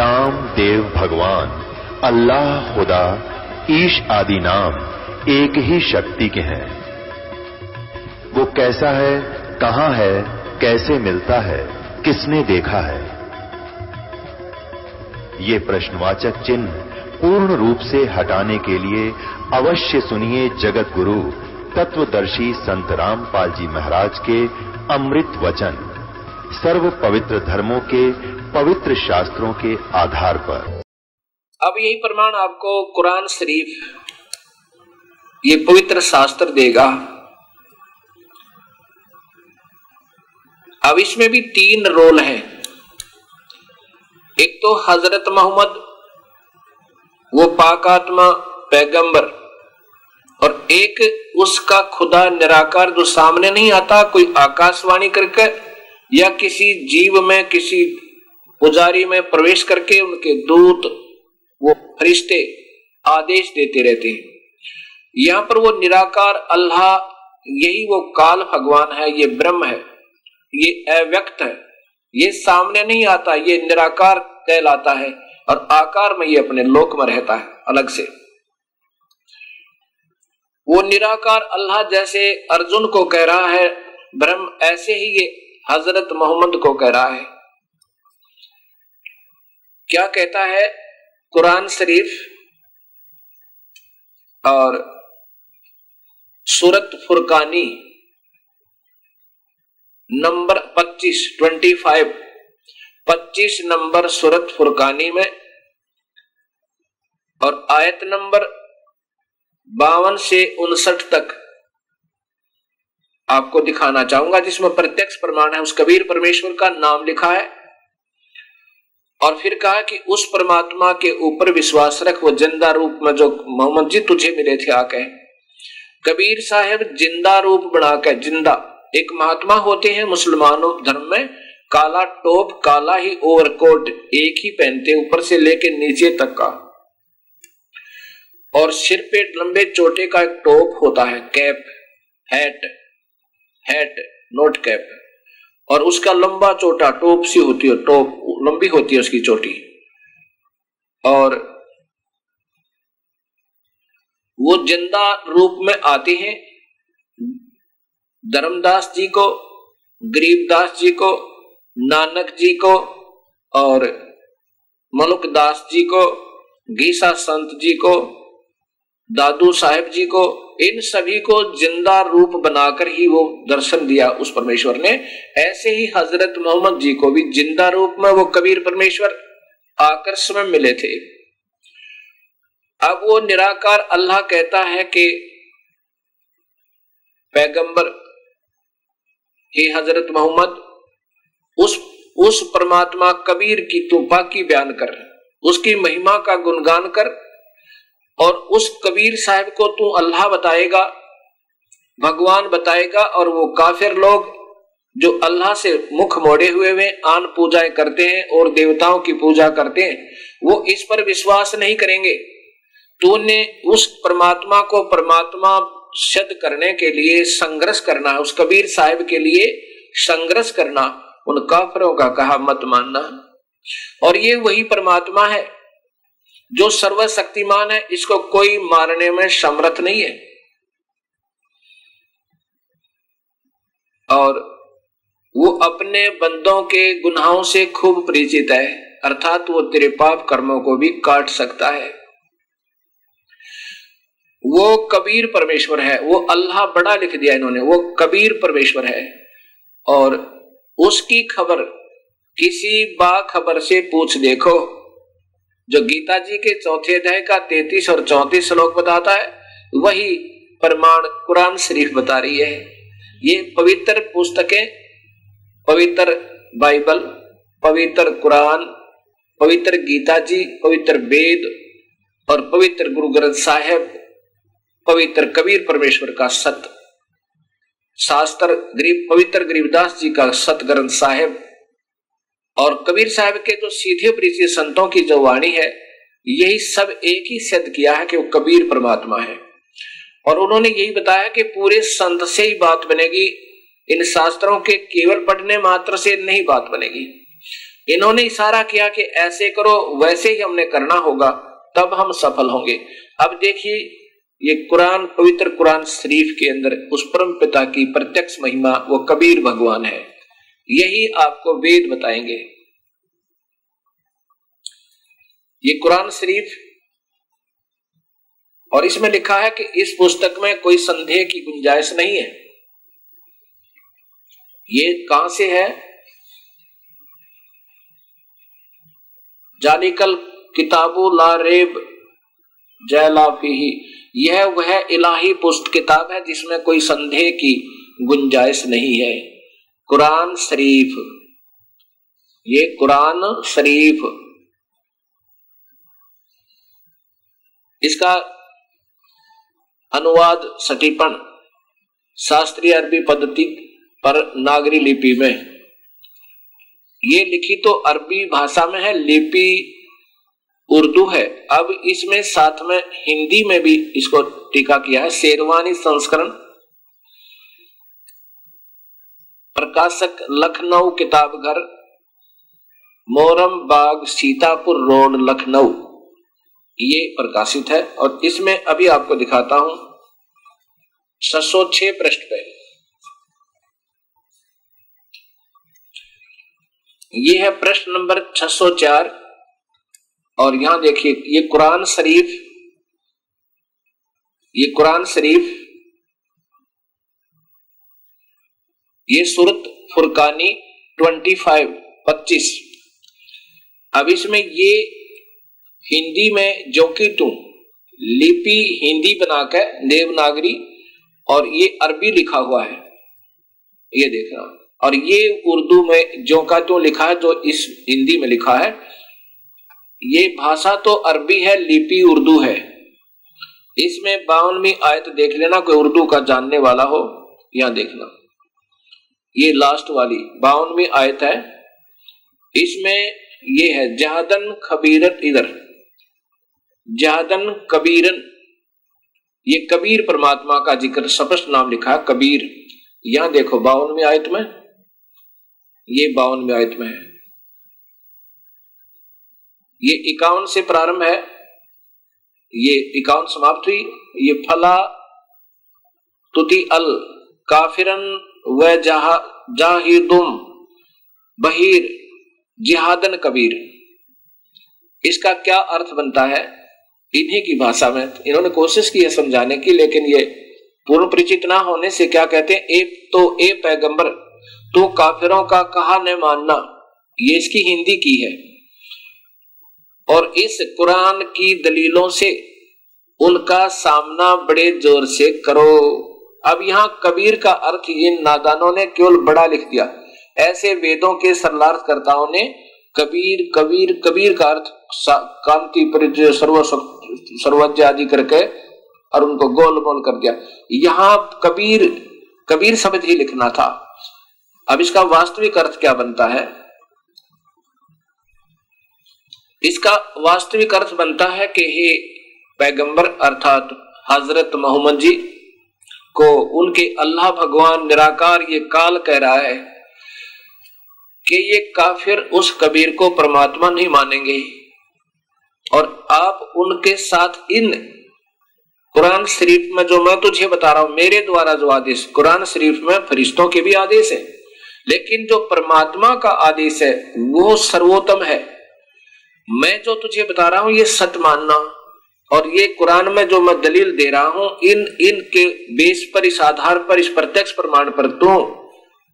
राम देव भगवान, अल्लाह खुदा, ईश आदि नाम एक ही शक्ति के हैं। वो कैसा है, कहां है, कैसे मिलता है, किसने देखा है? ये प्रश्नवाचक चिन्ह पूर्ण रूप से हटाने के लिए अवश्य सुनिए जगत गुरु तत्वदर्शी संत रामपाल जी महाराज के अमृत वचन, सर्व पवित्र धर्मों के पवित्र शास्त्रों के आधार पर। अब यही प्रमाण आपको कुरान शरीफ ये पवित्र शास्त्र देगा। अब इसमें भी 3 रोल हैं। एक तो हजरत मोहम्मद वो पाक आत्मा पैगंबर, और एक उसका खुदा निराकार जो सामने नहीं आता, कोई आकाशवाणी करके या किसी जीव में, किसी पुजारी में प्रवेश करके उनके दूत वो फरिश्ते आदेश देते रहते हैं। यहां पर वो निराकार अल्लाह, यही वो काल भगवान है, ये ब्रह्म है, ये अव्यक्त है, ये सामने नहीं आता, ये निराकार कहलाता है और आकार में ये अपने लोक में रहता है अलग से। वो निराकार अल्लाह जैसे अर्जुन को कह रहा है ब्रह्म, ऐसे ही ये हजरत मोहम्मद को कह रहा है। क्या कहता है कुरान शरीफ और सूरत फुरकानी नंबर 25 नंबर सूरत फुरकानी में और आयत नंबर 52 से 59 तक आपको दिखाना चाहूंगा, जिसमें प्रत्यक्ष प्रमाण है, उस कबीर परमेश्वर का नाम लिखा है। और फिर कहा कि उस परमात्मा के ऊपर विश्वास रख, वो जिंदा रूप में जो मोहम्मद जी तुझे मिले थे आके। कबीर साहब जिंदा रूप बना के, जिंदा एक महात्मा होते हैं मुसलमानों धर्म में, काला टोप, काला ही ओवरकोट एक ही पहनते ऊपर से लेके नीचे तक का, और सिर पे लंबे चोटे का एक टोप होता है, कैप, हैट नोट कैप, और उसका लंबा चोटा टोप सी होती है, टोप लंबी होती है उसकी चोटी। और वो जिंदा रूप में आते हैं। धर्मदास जी को, गरीबदास जी को, नानक जी को और मलुकदास जी को, गीसा संत जी को, दादू साहेब जी को, इन सभी को जिंदा रूप बनाकर ही वो दर्शन दिया उस परमेश्वर ने। ऐसे ही हजरत मोहम्मद जी को भी जिंदा रूप में वो कबीर परमेश्वर आकर स्वयं मिले थे। अब वो निराकार अल्लाह कहता है कि पैगंबर हे हजरत मोहम्मद, उस परमात्मा कबीर की तू पाकी बयान कर, उसकी महिमा का गुणगान कर, और उस कबीर साहब को तू अल्लाह बताएगा, भगवान बताएगा। और वो काफिर लोग जो अल्लाह से मुख मोड़े हुए आन पूजाएं करते हैं और देवताओं की पूजा करते हैं, वो इस पर विश्वास नहीं करेंगे। तूने उस परमात्मा को परमात्मा सिद्ध करने के लिए संघर्ष करना है, उस कबीर साहब के लिए संघर्ष करना, उन काफिरों का कहा मत मानना। और ये वही परमात्मा है जो सर्वशक्तिमान है, इसको कोई मारने में समर्थ नहीं है। और वो अपने बंदों के गुनाहों से खूब परिचित है, अर्थात वो तेरे पाप कर्मों को भी काट सकता है। वो कबीर परमेश्वर है, वो अल्लाह बड़ा लिख दिया इन्होंने, वो कबीर परमेश्वर है। और उसकी खबर किसी बाखबर से पूछ देखो, जो गीता जी के 4 अध्याय का 33 और 34 श्लोक बताता है, वही प्रमाण कुरान शरीफ बता रही है। ये पवित्र पुस्तकें, पवित्र बाइबल, पवित्र कुरान, पवित्र गीता जी, पवित्र वेद और पवित्र गुरु ग्रंथ साहिब, पवित्र कबीर परमेश्वर का सत शास्त्र, पवित्र गरीबदास जी का सत ग्रंथ साहिब और कबीर साहब के जो सीधे परिचित संतों की जो वाणी है, यही सब एक ही सिद्ध किया है कि वो कबीर परमात्मा है। और उन्होंने यही बताया कि पूरे संत से ही बात बनेगी, इन शास्त्रों के केवल पढ़ने मात्र से नहीं बात बनेगी। इन्होंने इशारा किया कि ऐसे करो, वैसे ही हमने करना होगा, तब हम सफल होंगे। अब देखिए ये कुरान, पवित्र कुरान शरीफ के अंदर उस परम पिता की प्रत्यक्ष महिमा, वो कबीर भगवान है, यही आपको वेद बताएंगे। ये कुरान शरीफ, और इसमें लिखा है कि इस पुस्तक में कोई संदेह की गुंजाइश नहीं है। ये कहां से है? जालिकल किताबु ला रेब जैला फीही, यह वह इलाही पुस्तक किताब है जिसमें कोई संदेह की गुंजाइश नहीं है। कुरान शरीफ, ये कुरान शरीफ, इसका अनुवाद सटीपन शास्त्रीय अरबी पद्धति पर नागरी लिपि में, ये लिखी तो अरबी भाषा में है, लिपि उर्दू है। अब इसमें साथ में हिंदी में भी इसको टीका किया है। शेरवानी संस्करण, प्रकाशक लखनऊ किताबघर, मोरम बाग, सीतापुर रोड, लखनऊ, ये प्रकाशित है। और इसमें अभी आपको दिखाता हूं 606 पृष्ठ पे, ये है प्रश्न नंबर 604। और यहां देखिए ये कुरान शरीफ, ये कुरान शरीफ, ये सूरत फुरकानी 25। अब इसमें ये हिंदी में जो कि तू लिपि हिंदी बनाकर देवनागरी, और ये अरबी लिखा हुआ है, ये देखना। और ये उर्दू में जो का तो लिखा है, जो इस हिंदी में लिखा है, ये भाषा तो अरबी है, लिपि उर्दू है। इसमें 52वीं आयत देख लेना, कोई उर्दू का जानने वाला हो, यहां देखना, ये लास्ट वाली 52वीं आयत है। इसमें ये है जहादन खबीरन, इधर जहादन कबीरन, ये कबीर परमात्मा का जिक्र स्पष्ट नाम लिखा है कबीर। यहां देखो 52वीं आयत में, ये 52वीं आयत में है, ये 51 से प्रारंभ है, ये 51 समाप्त हुई। ये फला तुति अल काफिरन व जाहिदुम बहीर जिहादन कबीर, इसका क्या अर्थ बनता है इन्हीं की भाषा में? इन्होंने कोशिश की है समझाने की, लेकिन ये पूर्ण परिचित ना होने से क्या कहते हैं, ए पैगंबर तो काफिरों का कहा न मानना, ये इसकी हिंदी की है। और इस कुरान की दलीलों से उनका सामना बड़े जोर से करो। अब यहाँ कबीर का अर्थ इन नादानों ने केवल बड़ा लिख दिया। ऐसे वेदों के सरलार्थकर्ताओं ने कबीर कबीर कबीर का अर्थ कांति परिजय सर्वज्ञ आदि करके और उनको गोलमोल कर दिया। यहाँ कबीर कबीर शब्द ही लिखना था। अब इसका वास्तविक अर्थ क्या बनता है? इसका वास्तविक अर्थ बनता है कि हे पैगंबर अर्थात हजरत मोहम्मद जी को उनके अल्लाह भगवान निराकार ये काल कह रहा है कि ये काफिर उस कबीर को परमात्मा नहीं मानेंगे, और आप उनके साथ इन कुरान शरीफ में जो मैं तुझे बता रहा हूं, मेरे द्वारा जो आदेश, कुरान शरीफ में फरिश्तों के भी आदेश है, लेकिन जो परमात्मा का आदेश है वो सर्वोत्तम है। मैं जो तुझे बता रहा हूं ये सत्य मानना, और ये कुरान में जो मैं दलील दे रहा हूं इनके बेस पर, इस आधार पर, इस प्रत्यक्ष प्रमाण पर तो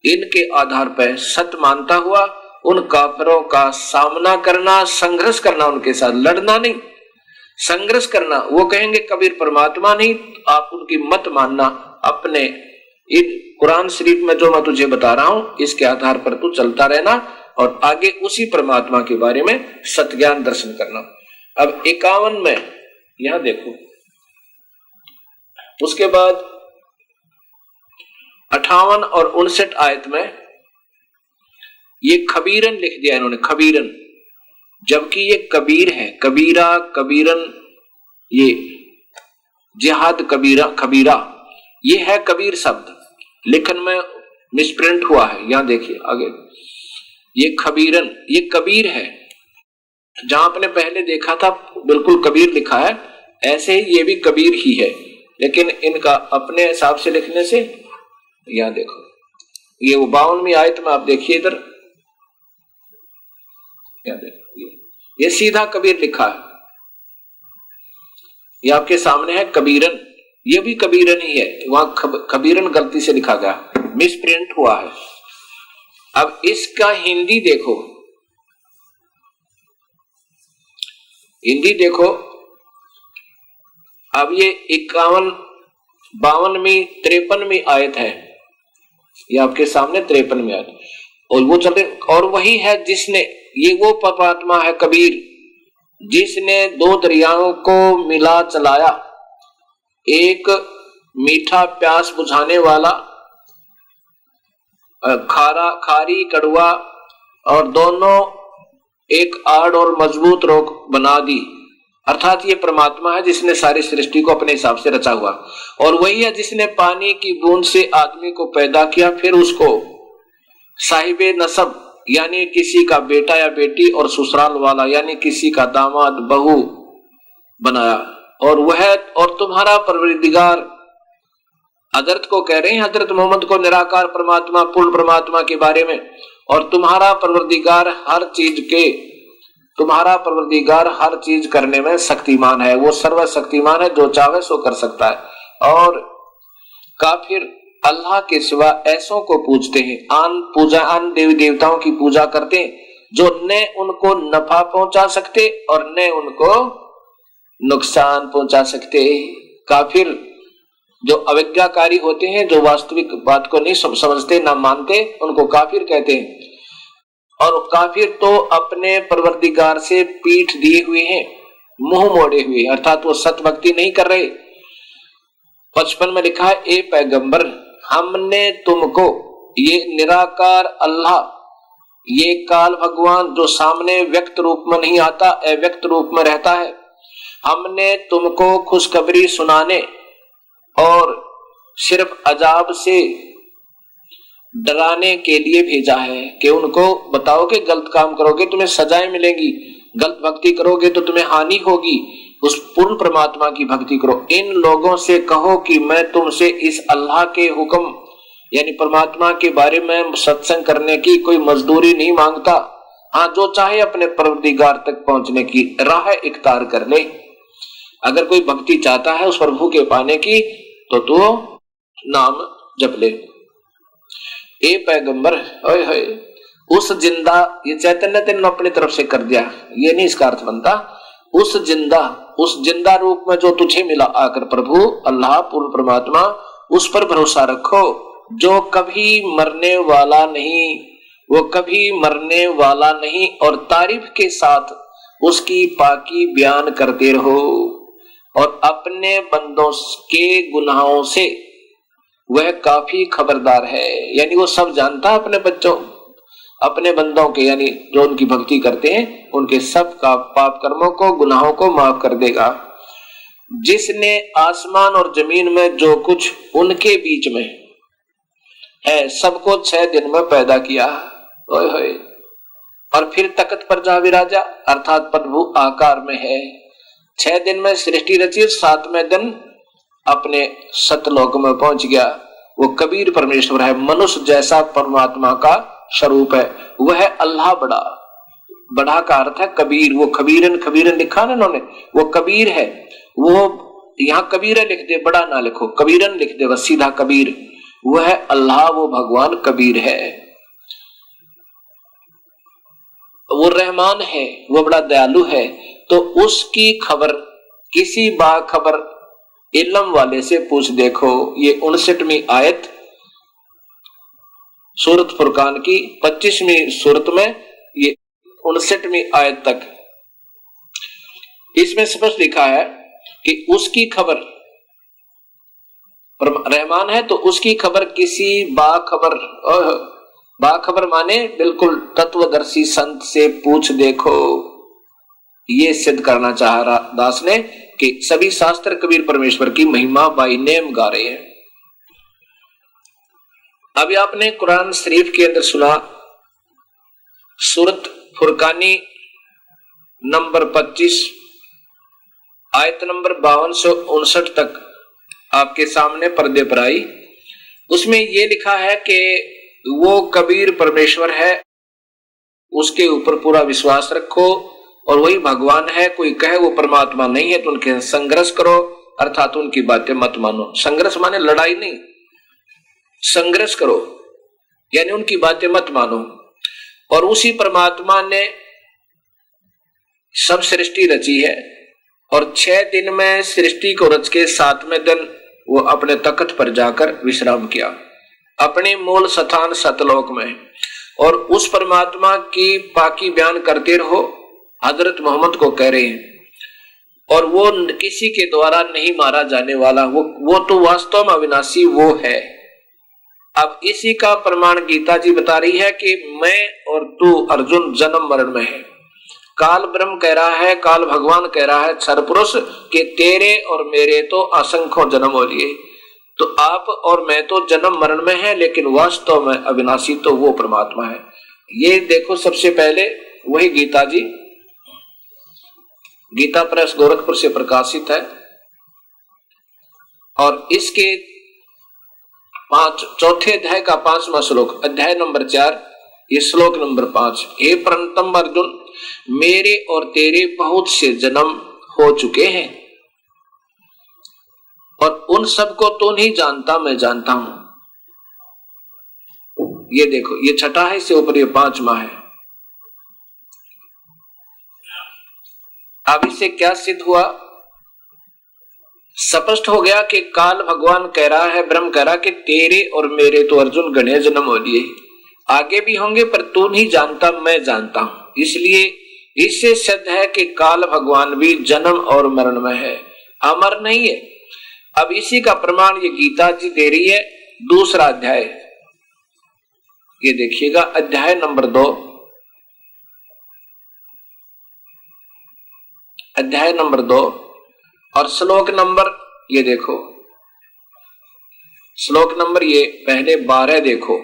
इनके आधार पर सत्य मानता हुआ उन काफिरों का सामना करना, संघर्ष करना, उनके साथ लड़ना नहीं, संघर्ष करना। वो कहेंगे कबीर परमात्मा नहीं, आप उनकी मत मानना, अपने इन कुरान शरीफ में जो मैं तुझे बता रहा हूं इसके आधार पर तू चलता रहना और आगे उसी परमात्मा के बारे में सत्य ज्ञान दर्शन करना। अब 51 में यहां देखो, उसके बाद 58 और 59 आयत में ये खबीरन लिख दिया इन्होंने, खबीरन, जबकि ये कबीर है, कबीरा कबीरन, ये जिहाद कबीरा खबीरा, ये है कबीर शब्द, लेखन में मिसप्रिंट हुआ है। यहां देखिए आगे, ये खबीरन, ये कबीर है। जहां आपने पहले देखा था बिल्कुल कबीर लिखा है, ऐसे ही ये भी कबीर ही है, लेकिन इनका अपने हिसाब से लिखने से, यहां देखो ये वो 52वीं आयत में आप देखिए इधर, ये सीधा कबीर लिखा है, ये आपके सामने है कबीरन, ये भी कबीरन ही है, वहां कबीरन गलती से लिखा गया, मिसप्रिंट हुआ है। अब इसका हिंदी देखो, हिंदी देखो। अब ये 51, 52वीं, 53वीं आयत है, ये आपके सामने 53वीं आयत, और वो चलते, और वही है जिसने, ये वो परमात्मा है कबीर जिसने दो दरियाओं को मिला चलाया, एक मीठा प्यास बुझाने वाला, खारी कड़वा, और दोनों एक आड़ और मजबूत रोक बना दी। अर्थात ये परमात्मा है जिसने सारी सृष्टि को अपने हिसाब से रचा हुआ, और वही है जिसने पानी की बूंद से आदमी को पैदा किया, फिर उसको साहिबे नसब यानी किसी का बेटा या बेटी, और ससुराल वाला यानी किसी का दामाद बहू बनाया। और वह और तुम्हारा परवरदिगार, हजरत को कह रहे हैं, हजरत मोहम्मद को, निराकार परमात्मा पूर्ण परमात्मा के बारे में, और तुम्हारा परवरदिगार हर चीज के, तुम्हारा परवरदिगार हर चीज करने में शक्तिमान है, वो सर्वशक्तिमान है, जो चाहे सो कर सकता है। और काफिर अल्लाह के सिवा ऐसों को पूजते हैं, आन देवी देवताओं की पूजा करते हैं, जो न उनको नफा पहुंचा सकते और न उनको नुकसान पहुंचा सकते। काफिर जो अविज्ञाकारी होते हैं, जो वास्तविक बात को नहीं समझते, ना मानते, उनको काफिर कहते हैं। और काफिर तो अपने परवरदिगार से पीठ दिए हुए हैं, मुंह मोड़े हुए, अर्थात वो सत भक्ति नहीं कर रहे। 55 में लिखा है, ए पैगंबर, हमने तुमको, ये निराकार अल्लाह, ये काल भगवान जो सामने व्यक्त रूप में नहीं आता, अव्यक्त रूप में रहता है, हमने तुमको खुशखबरी सुनाने और सिर्फ अजाब से डराने के लिए भेजा है, कि उनको बताओ कि गलत काम करोगे तुम्हें सजाएं मिलेंगी, गलत भक्ति करोगे तो तुम्हें हानि होगी, उस पूर्ण परमात्मा की भक्ति करो। इन लोगों से कहो कि मैं तुमसे इस अल्लाह के हुक्म यानी परमात्मा के बारे में सत्संग करने की कोई मजदूरी नहीं मांगता। हाँ, जो चाहे अपने परवरदिगार तक पहुंचने की राह इख्तियार कर ले। अगर कोई भक्ति चाहता है उस प्रभु के पाने की, तो तू नाम जप ले। ए पैगंबर, ओए होए, उस जिंदा, ये चैतन्य तेने अपनी तरफ से कर दिया, ये नहीं इसका अर्थ बनता। उस जिंदा रूप में जो तुझे मिला आकर, प्रभु अल्लाह पूर्ण परमात्मा, उस पर भरोसा रखो, जो कभी मरने वाला नहीं, वो कभी मरने वाला नहीं, और तारीफ के साथ उसकी पाकी बयान करते रहो, और अपने बंदों के गुनाहों से वह काफी खबरदार है। यानी वो सब जानता है अपने बच्चों, अपने बंदों के, यानी जो उनकी भक्ति करते हैं, उनके सब का पाप कर्मों को, गुनाहों को माफ कर देगा। जिसने आसमान और जमीन में जो कुछ उनके बीच में है, सबको 6 दिन में पैदा किया, ओए होए, और फिर तख्त पर जा विराजा, अर्थात प्रभु आकार में है। 6 दिन में सृष्टि रची, 7वें दिन अपने सतलोक में पहुंच गया। वो कबीर परमेश्वर है, मनुष्य जैसा परमात्मा का स्वरूप है। वह अल्लाह बड़ा, बड़ा का अर्थ है कबीर। वो खबीरन लिखा ना उन्होंने, वो कबीर है। वो यहाँ कबीर लिख दे, बड़ा ना लिखो, कबीरन लिख दे बस, सीधा कबीर। वह अल्लाह, वो भगवान कबीर है। वो रहमान है, वो बड़ा दयालु है। तो उसकी खबर किसी बाखबर इल्म वाले से पूछ देखो। ये 59वीं आयत सूरत फुरकान की 25वीं सूरत में, ये 59वीं आयत तक इसमें स्पष्ट लिखा है कि उसकी खबर, रहमान है तो उसकी खबर किसी बाखबर माने बिल्कुल तत्वदर्शी संत से पूछ देखो। ये सिद्ध करना चाह रहा दास ने कि सभी शास्त्र कबीर परमेश्वर की महिमा बाई नेम गा रहे हैं। अभी आपने कुरान शरीफ के अंदर सुना सूरत फुरकानी नंबर 25 आयत नंबर 52 से 59 तक आपके सामने पर्दे पर आई। उसमें यह लिखा है कि वो कबीर परमेश्वर है, उसके ऊपर पूरा विश्वास रखो और वही भगवान है। कोई कहे वो परमात्मा नहीं है तो उनके संघर्ष करो, अर्थात उनकी बातें मत मानो। संघर्ष माने लड़ाई नहीं, संघर्ष करो यानी उनकी बातें मत मानो। और उसी परमात्मा ने सब सृष्टि रची है और 6 दिन में सृष्टि को रच के 7वें दिन वो अपने तख्त पर जाकर विश्राम किया अपने मूल स्थान सतलोक में। और उस परमात्मा की पाकी बयान करते रहो, हजरत मोहम्मद को कह रहे हैं। और वो किसी के द्वारा नहीं मारा जाने वाला, वो तो वास्तव में अविनाशी वो है। अब इसी का प्रमाण गीता जी बता रही है कि मैं और तू अर्जुन जन्म मरण में है। काल ब्रह्म कह रहा है, काल भगवान कह रहा है क्षर पुरुष कि तेरे और मेरे तो असंख्यों जन्म हो लिए, तो आप और मैं तो जन्म मरण में है, लेकिन वास्तव में अविनाशी तो वो परमात्मा है। ये देखो, सबसे पहले वही गीता जी, गीता प्रेस गोरखपुर से प्रकाशित है और इसके 4थे अध्याय का 5वां श्लोक, अध्याय नंबर 4, ये श्लोक नंबर 5। हे परंतम अर्जुन, मेरे और तेरे बहुत से जन्म हो चुके हैं और उन सबको तो नहीं जानता, मैं जानता हूं। ये देखो, ये 6ठा है, इससे ऊपर ये 5वां है। अब इससे क्या सिद्ध हुआ? स्पष्ट हो गया कि काल भगवान कह रहा है, ब्रह्म कह रहा कि तेरे और मेरे तो अर्जुन गणे जन्म हो लिए, आगे भी होंगे पर तू नहीं जानता, मैं जानता हूं। इसलिए इससे सिद्ध है कि काल भगवान भी जन्म और मरण में है, अमर नहीं है। अब इसी का प्रमाण ये गीता जी दे रही है। दूसरा अध्याय, ये देखिएगा, अध्याय नंबर 2, अध्याय नंबर 2 और श्लोक नंबर, ये देखो श्लोक नंबर ये पहले 12 देखो।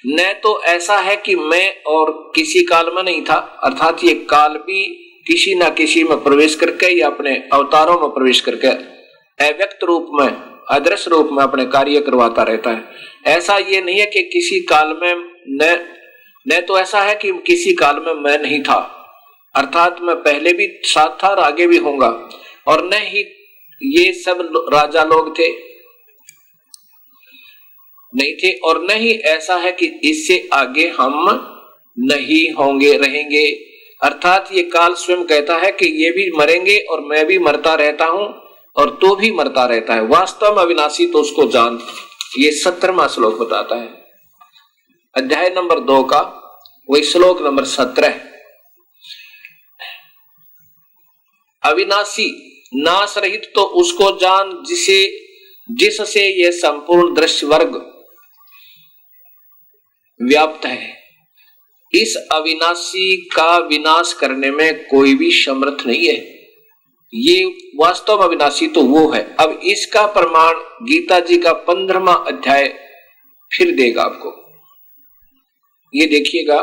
न तो ऐसा है कि मैं और किसी काल में नहीं था, अर्थात ये काल भी किसी ना किसी में प्रवेश करके या अपने अवतारों में प्रवेश करके अव्यक्त रूप में, अदृश्य रूप में अपने कार्य करवाता रहता है। ऐसा ये नहीं है कि किसी काल में न तो ऐसा है कि किसी काल में मैं नहीं था, अर्थात मैं पहले भी साथ था और आगे भी होऊंगा। और न ही ये सब राजा लोग थे, नहीं थे, और न ही ऐसा है कि इससे आगे हम नहीं होंगे, रहेंगे। अर्थात ये काल स्वयं कहता है कि ये भी मरेंगे और मैं भी मरता रहता हूं और तू भी मरता रहता है, वास्तव में अविनाशी तो उसको जान। ये 17वां श्लोक बताता है, अध्याय नंबर 2 का वही श्लोक नंबर 17। अविनाशी नाश रहित तो उसको जान जिससे यह संपूर्ण दृश्य वर्ग व्याप्त है। इस अविनाशी का विनाश करने में कोई भी समर्थ नहीं है। ये वास्तव में अविनाशी तो वो है। अब इसका प्रमाण गीता जी का 15वां अध्याय फिर देगा आपको। ये देखिएगा,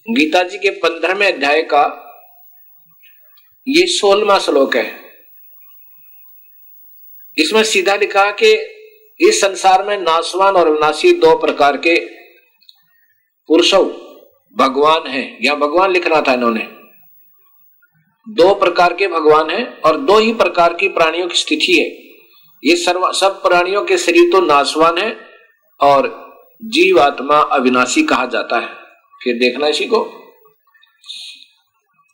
गीता जी के 15वें अध्याय का ये 16वां श्लोक है। इसमें सीधा लिखा कि इस संसार में नाशवान और अविनाशी 2 प्रकार के पुरुषों भगवान हैं, या भगवान लिखना था इन्होंने। 2 प्रकार के भगवान हैं और 2 ही प्रकार की प्राणियों की स्थिति है। ये सब प्राणियों के शरीर तो नाशवान है और जीव आत्मा अविनाशी कहा जाता है। फिर देखना इसी को,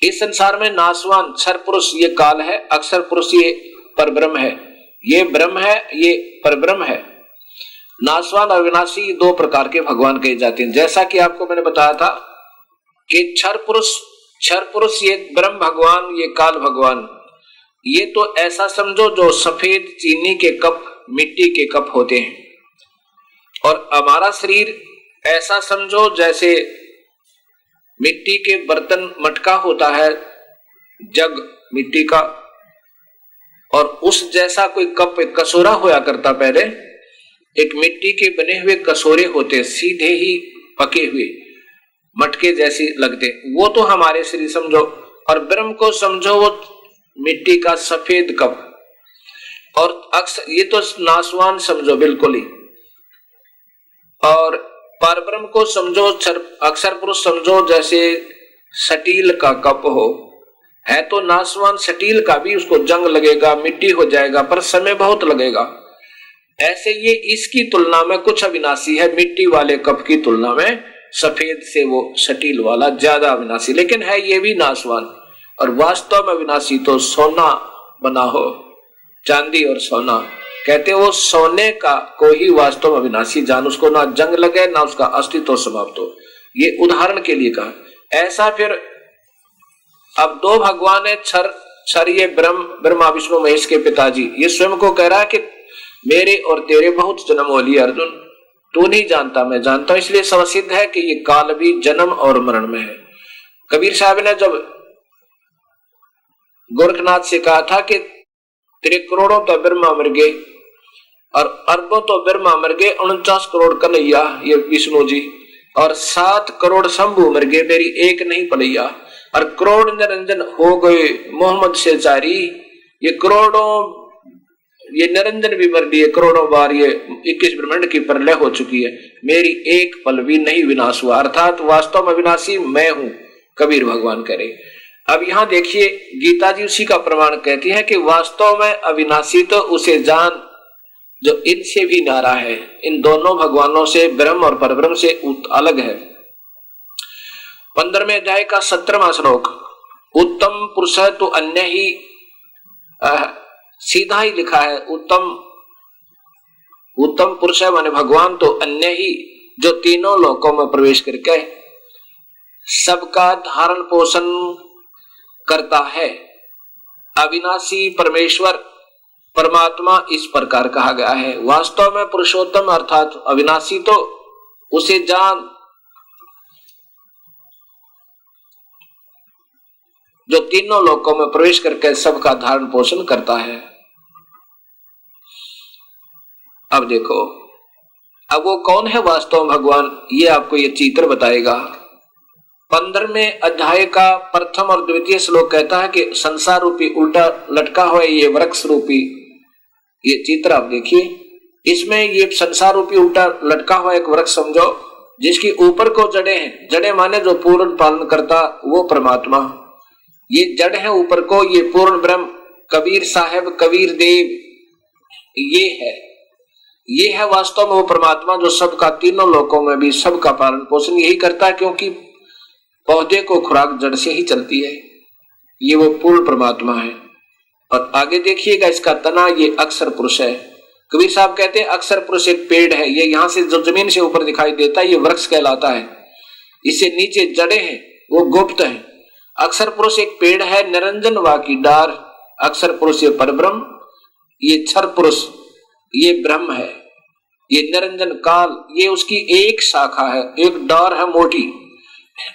इस संसार में नाशवान क्षर पुरुष ये काल है, अक्षर पुरुष ये परब्रह्म है। ये ब्रह्म है, ये परब्रह्म है। नाशवान और अविनाशी 2 प्रकार के भगवान कहे जाते हैं। जैसा कि आपको मैंने बताया था कि क्षर पुरुष ये ब्रह्म भगवान, ये काल भगवान, ये तो ऐसा समझो जो सफेद चीनी के कप, मिट्टी के कप होते हैं। और हमारा शरीर ऐसा समझो जैसे मिट्टी के बर्तन, मटका होता है, जग मिट्टी का, और उस जैसा कोई कप, एक कसूरा होया करता पहले, एक मिट्टी के बने हुए कसोरे होते सीधे ही पके हुए, मटके जैसी लगते, वो तो हमारे शरीर समझो, और ब्रह्म को समझो वो मिट्टी का सफेद कप, और अक्सर ये तो नासवान समझो बिल्कुल ही, और परब्रह्म को समझो अक्षर पुरुष समझो जैसे स्टील का कप हो, है तो नासवान, स्टील का भी उसको जंग लगेगा, मिट्टी हो जाएगा, पर समय बहुत लगेगा। ऐसे ये इसकी तुलना में कुछ अविनाशी है, मिट्टी वाले कप की तुलना में सफेद से वो स्टील वाला ज्यादा अविनाशी, लेकिन है ये भी नासवान। और वास्तव में अविनाशी तो सोना बना हो, चांदी और सोना, कहते वो सोने का को ही वास्तव में अविनाशी जान, उसको ना जंग लगे ना उसका अस्तित्व समाप्त हो। ये उदाहरण के लिए कहा। ऐसा फिर अब दो भगवान है, क्षर ये ब्रह्मा विष्णु महेश के पिताजी, ये स्वयं को कह रहा है कि मेरे और तेरे बहुत जन्म हो लिए अर्जुन, तू नहीं जानता मैं जानता हूं, इसलिए स्वसिद्ध है कि ये काल भी जन्म और मरण में है। कबीर साहब ने जब गोरखनाथ से कहा था कि तेरे करोड़ों तो ब्रह्मा मर गए और अरबों तो ब्रह्मा मर गए, 49 करोड़ कन्हैया ये विष्णु जी, और 7 करोड़ शंभू मर गए, मेरी एक नहीं पलैया, और करोड़ निरंजन हो गए मोहम्मद से जारी, ये करोड़ों ये निरंजन भी मर लिए करोड़ों बार, ये 21 ब्रह्मांड की प्रलय हो चुकी है, मेरी एक पल भी नहीं विनाश हुआ, अर्थात वास्तव में विनाशी मैं हूं, कबीर भगवान करे। अब यहां देखिए गीता जी उसी का प्रमाण कहती है कि वास्तव में अविनाशी तो उसे जान जो इनसे भी न्यारा है, इन दोनों भगवानों से, ब्रह्म और परब्रह्म से अलग है। 15वें अध्याय का 17वां श्लोक, उत्तम पुरुष तो अन्य ही, सीधा ही लिखा है, उत्तम पुरुष है माने भगवान तो अन्य ही, जो तीनों लोकों में प्रवेश करके सबका धारण पोषण करता है। अविनाशी परमेश्वर परमात्मा इस प्रकार कहा गया है। वास्तव में पुरुषोत्तम अर्थात अविनाशी तो उसे जान जो तीनों लोकों में प्रवेश करके सबका धारण पोषण करता है। अब देखो, अब वो कौन है वास्तव में भगवान, ये आपको ये चित्र बताएगा। 15वें अध्याय का प्रथम और द्वितीय श्लोक कहता है कि संसार रूपी उल्टा लटका हुआ ये वृक्ष रूपी, ये चित्र आप देखिए, इसमें ये संसार रूपी उल्टा लटका हुआ एक वृक्ष समझो, जिसकी ऊपर को जड़े हैं, जड़े माने जो पूर्ण पालन करता वो परमात्मा, ये जड़ है ऊपर को, ये पूर्ण ब्रह्म कबीर साहब कबीर देव ये है वास्तव में वो परमात्मा जो सबका तीनों लोकों में भी सबका पालन पोषण यही करता है, क्योंकि पौधे को खुराक जड़ से ही चलती है, ये वो पूर्ण परमात्मा है। और आगे देखिएगा इसका तना, ये अक्षर पुरुष है। कबीर साहब कहते हैं अक्षर पुरुष एक पेड़ है, ये यहां से जो जमीन से ऊपर दिखाई देता है ये वृक्ष कहलाता है, इससे नीचे जड़े हैं वो गुप्त है। अक्षर पुरुष एक पेड़ है, निरंजन वा की डार, अक्षर पुरुष ये परब्रह्म, ये क्षर पुरुष ये ब्रह्म है, ये निरंजन काल ये उसकी एक शाखा है, एक डार है मोटी,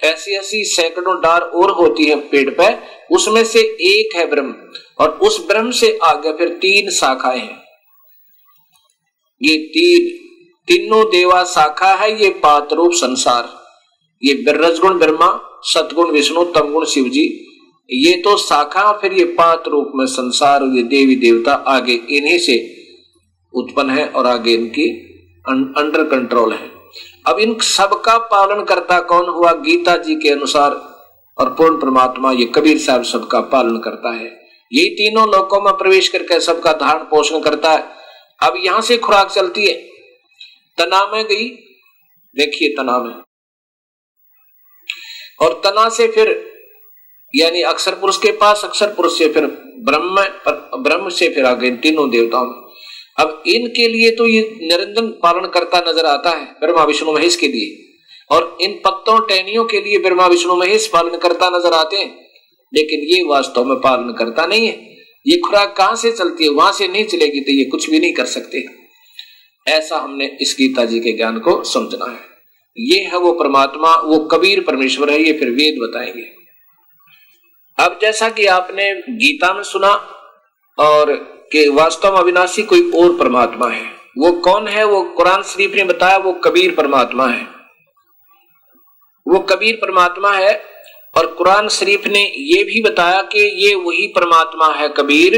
ऐसी ऐसी सैकड़ों डार और होती है पेड़ पे, उसमें से एक है ब्रह्म, और उस ब्रह्म से आगे फिर 3 शाखाएं हैं, ये तीनों देवा शाखा है, ये पात रूप संसार, ये रजगुण ब्रह्मा, सतगुण विष्णु, तमगुण शिव जी, ये तो शाखा, फिर ये पात रूप में संसार, ये देवी देवता आगे इन्हीं से उत्पन्न है और आगे इनकी अंडर कंट्रोल है। अब इन सबका पालन करता कौन हुआ? गीता जी के अनुसार और पूर्ण परमात्मा ये कबीर साहब सबका पालन करता है, यही तीनों लोकों में प्रवेश करके सबका धारण पोषण करता है। अब यहां से खुराक चलती है, तना में गई, देखिए तना में, और तना से फिर यानी अक्षर पुरुष के पास, अक्षर पुरुष से फिर ब्रह्म से फिर आगे तीनों देवताओं में। अब इनके लिए तो ये निरंजन पालन करता नजर आता है ब्रह्मा विष्णु महेश के लिए, और इन पत्तों टहनियों के लिए ब्रह्मा विष्णु महेश पालन करता नजर आते हैं, लेकिन ये वास्तव में पालन करता नहीं है। ये खुराक कहां से चलती है? वहां से नहीं चलेगी तो ये कुछ भी नहीं कर सकते। ऐसा हमने इस गीता जी के ज्ञान को समझना है। ये है वो परमात्मा, वो कबीर परमेश्वर है, ये फिर वेद बताएंगे। अब जैसा कि आपने गीता में सुना और कि वास्तव में अविनाशी कोई और परमात्मा है, वो कौन है? वो कुरान शरीफ ने बताया, वो कबीर परमात्मा है। वो कबीर परमात्मा है। और कुरान शरीफ ने ये भी बताया कि ये वही परमात्मा है कबीर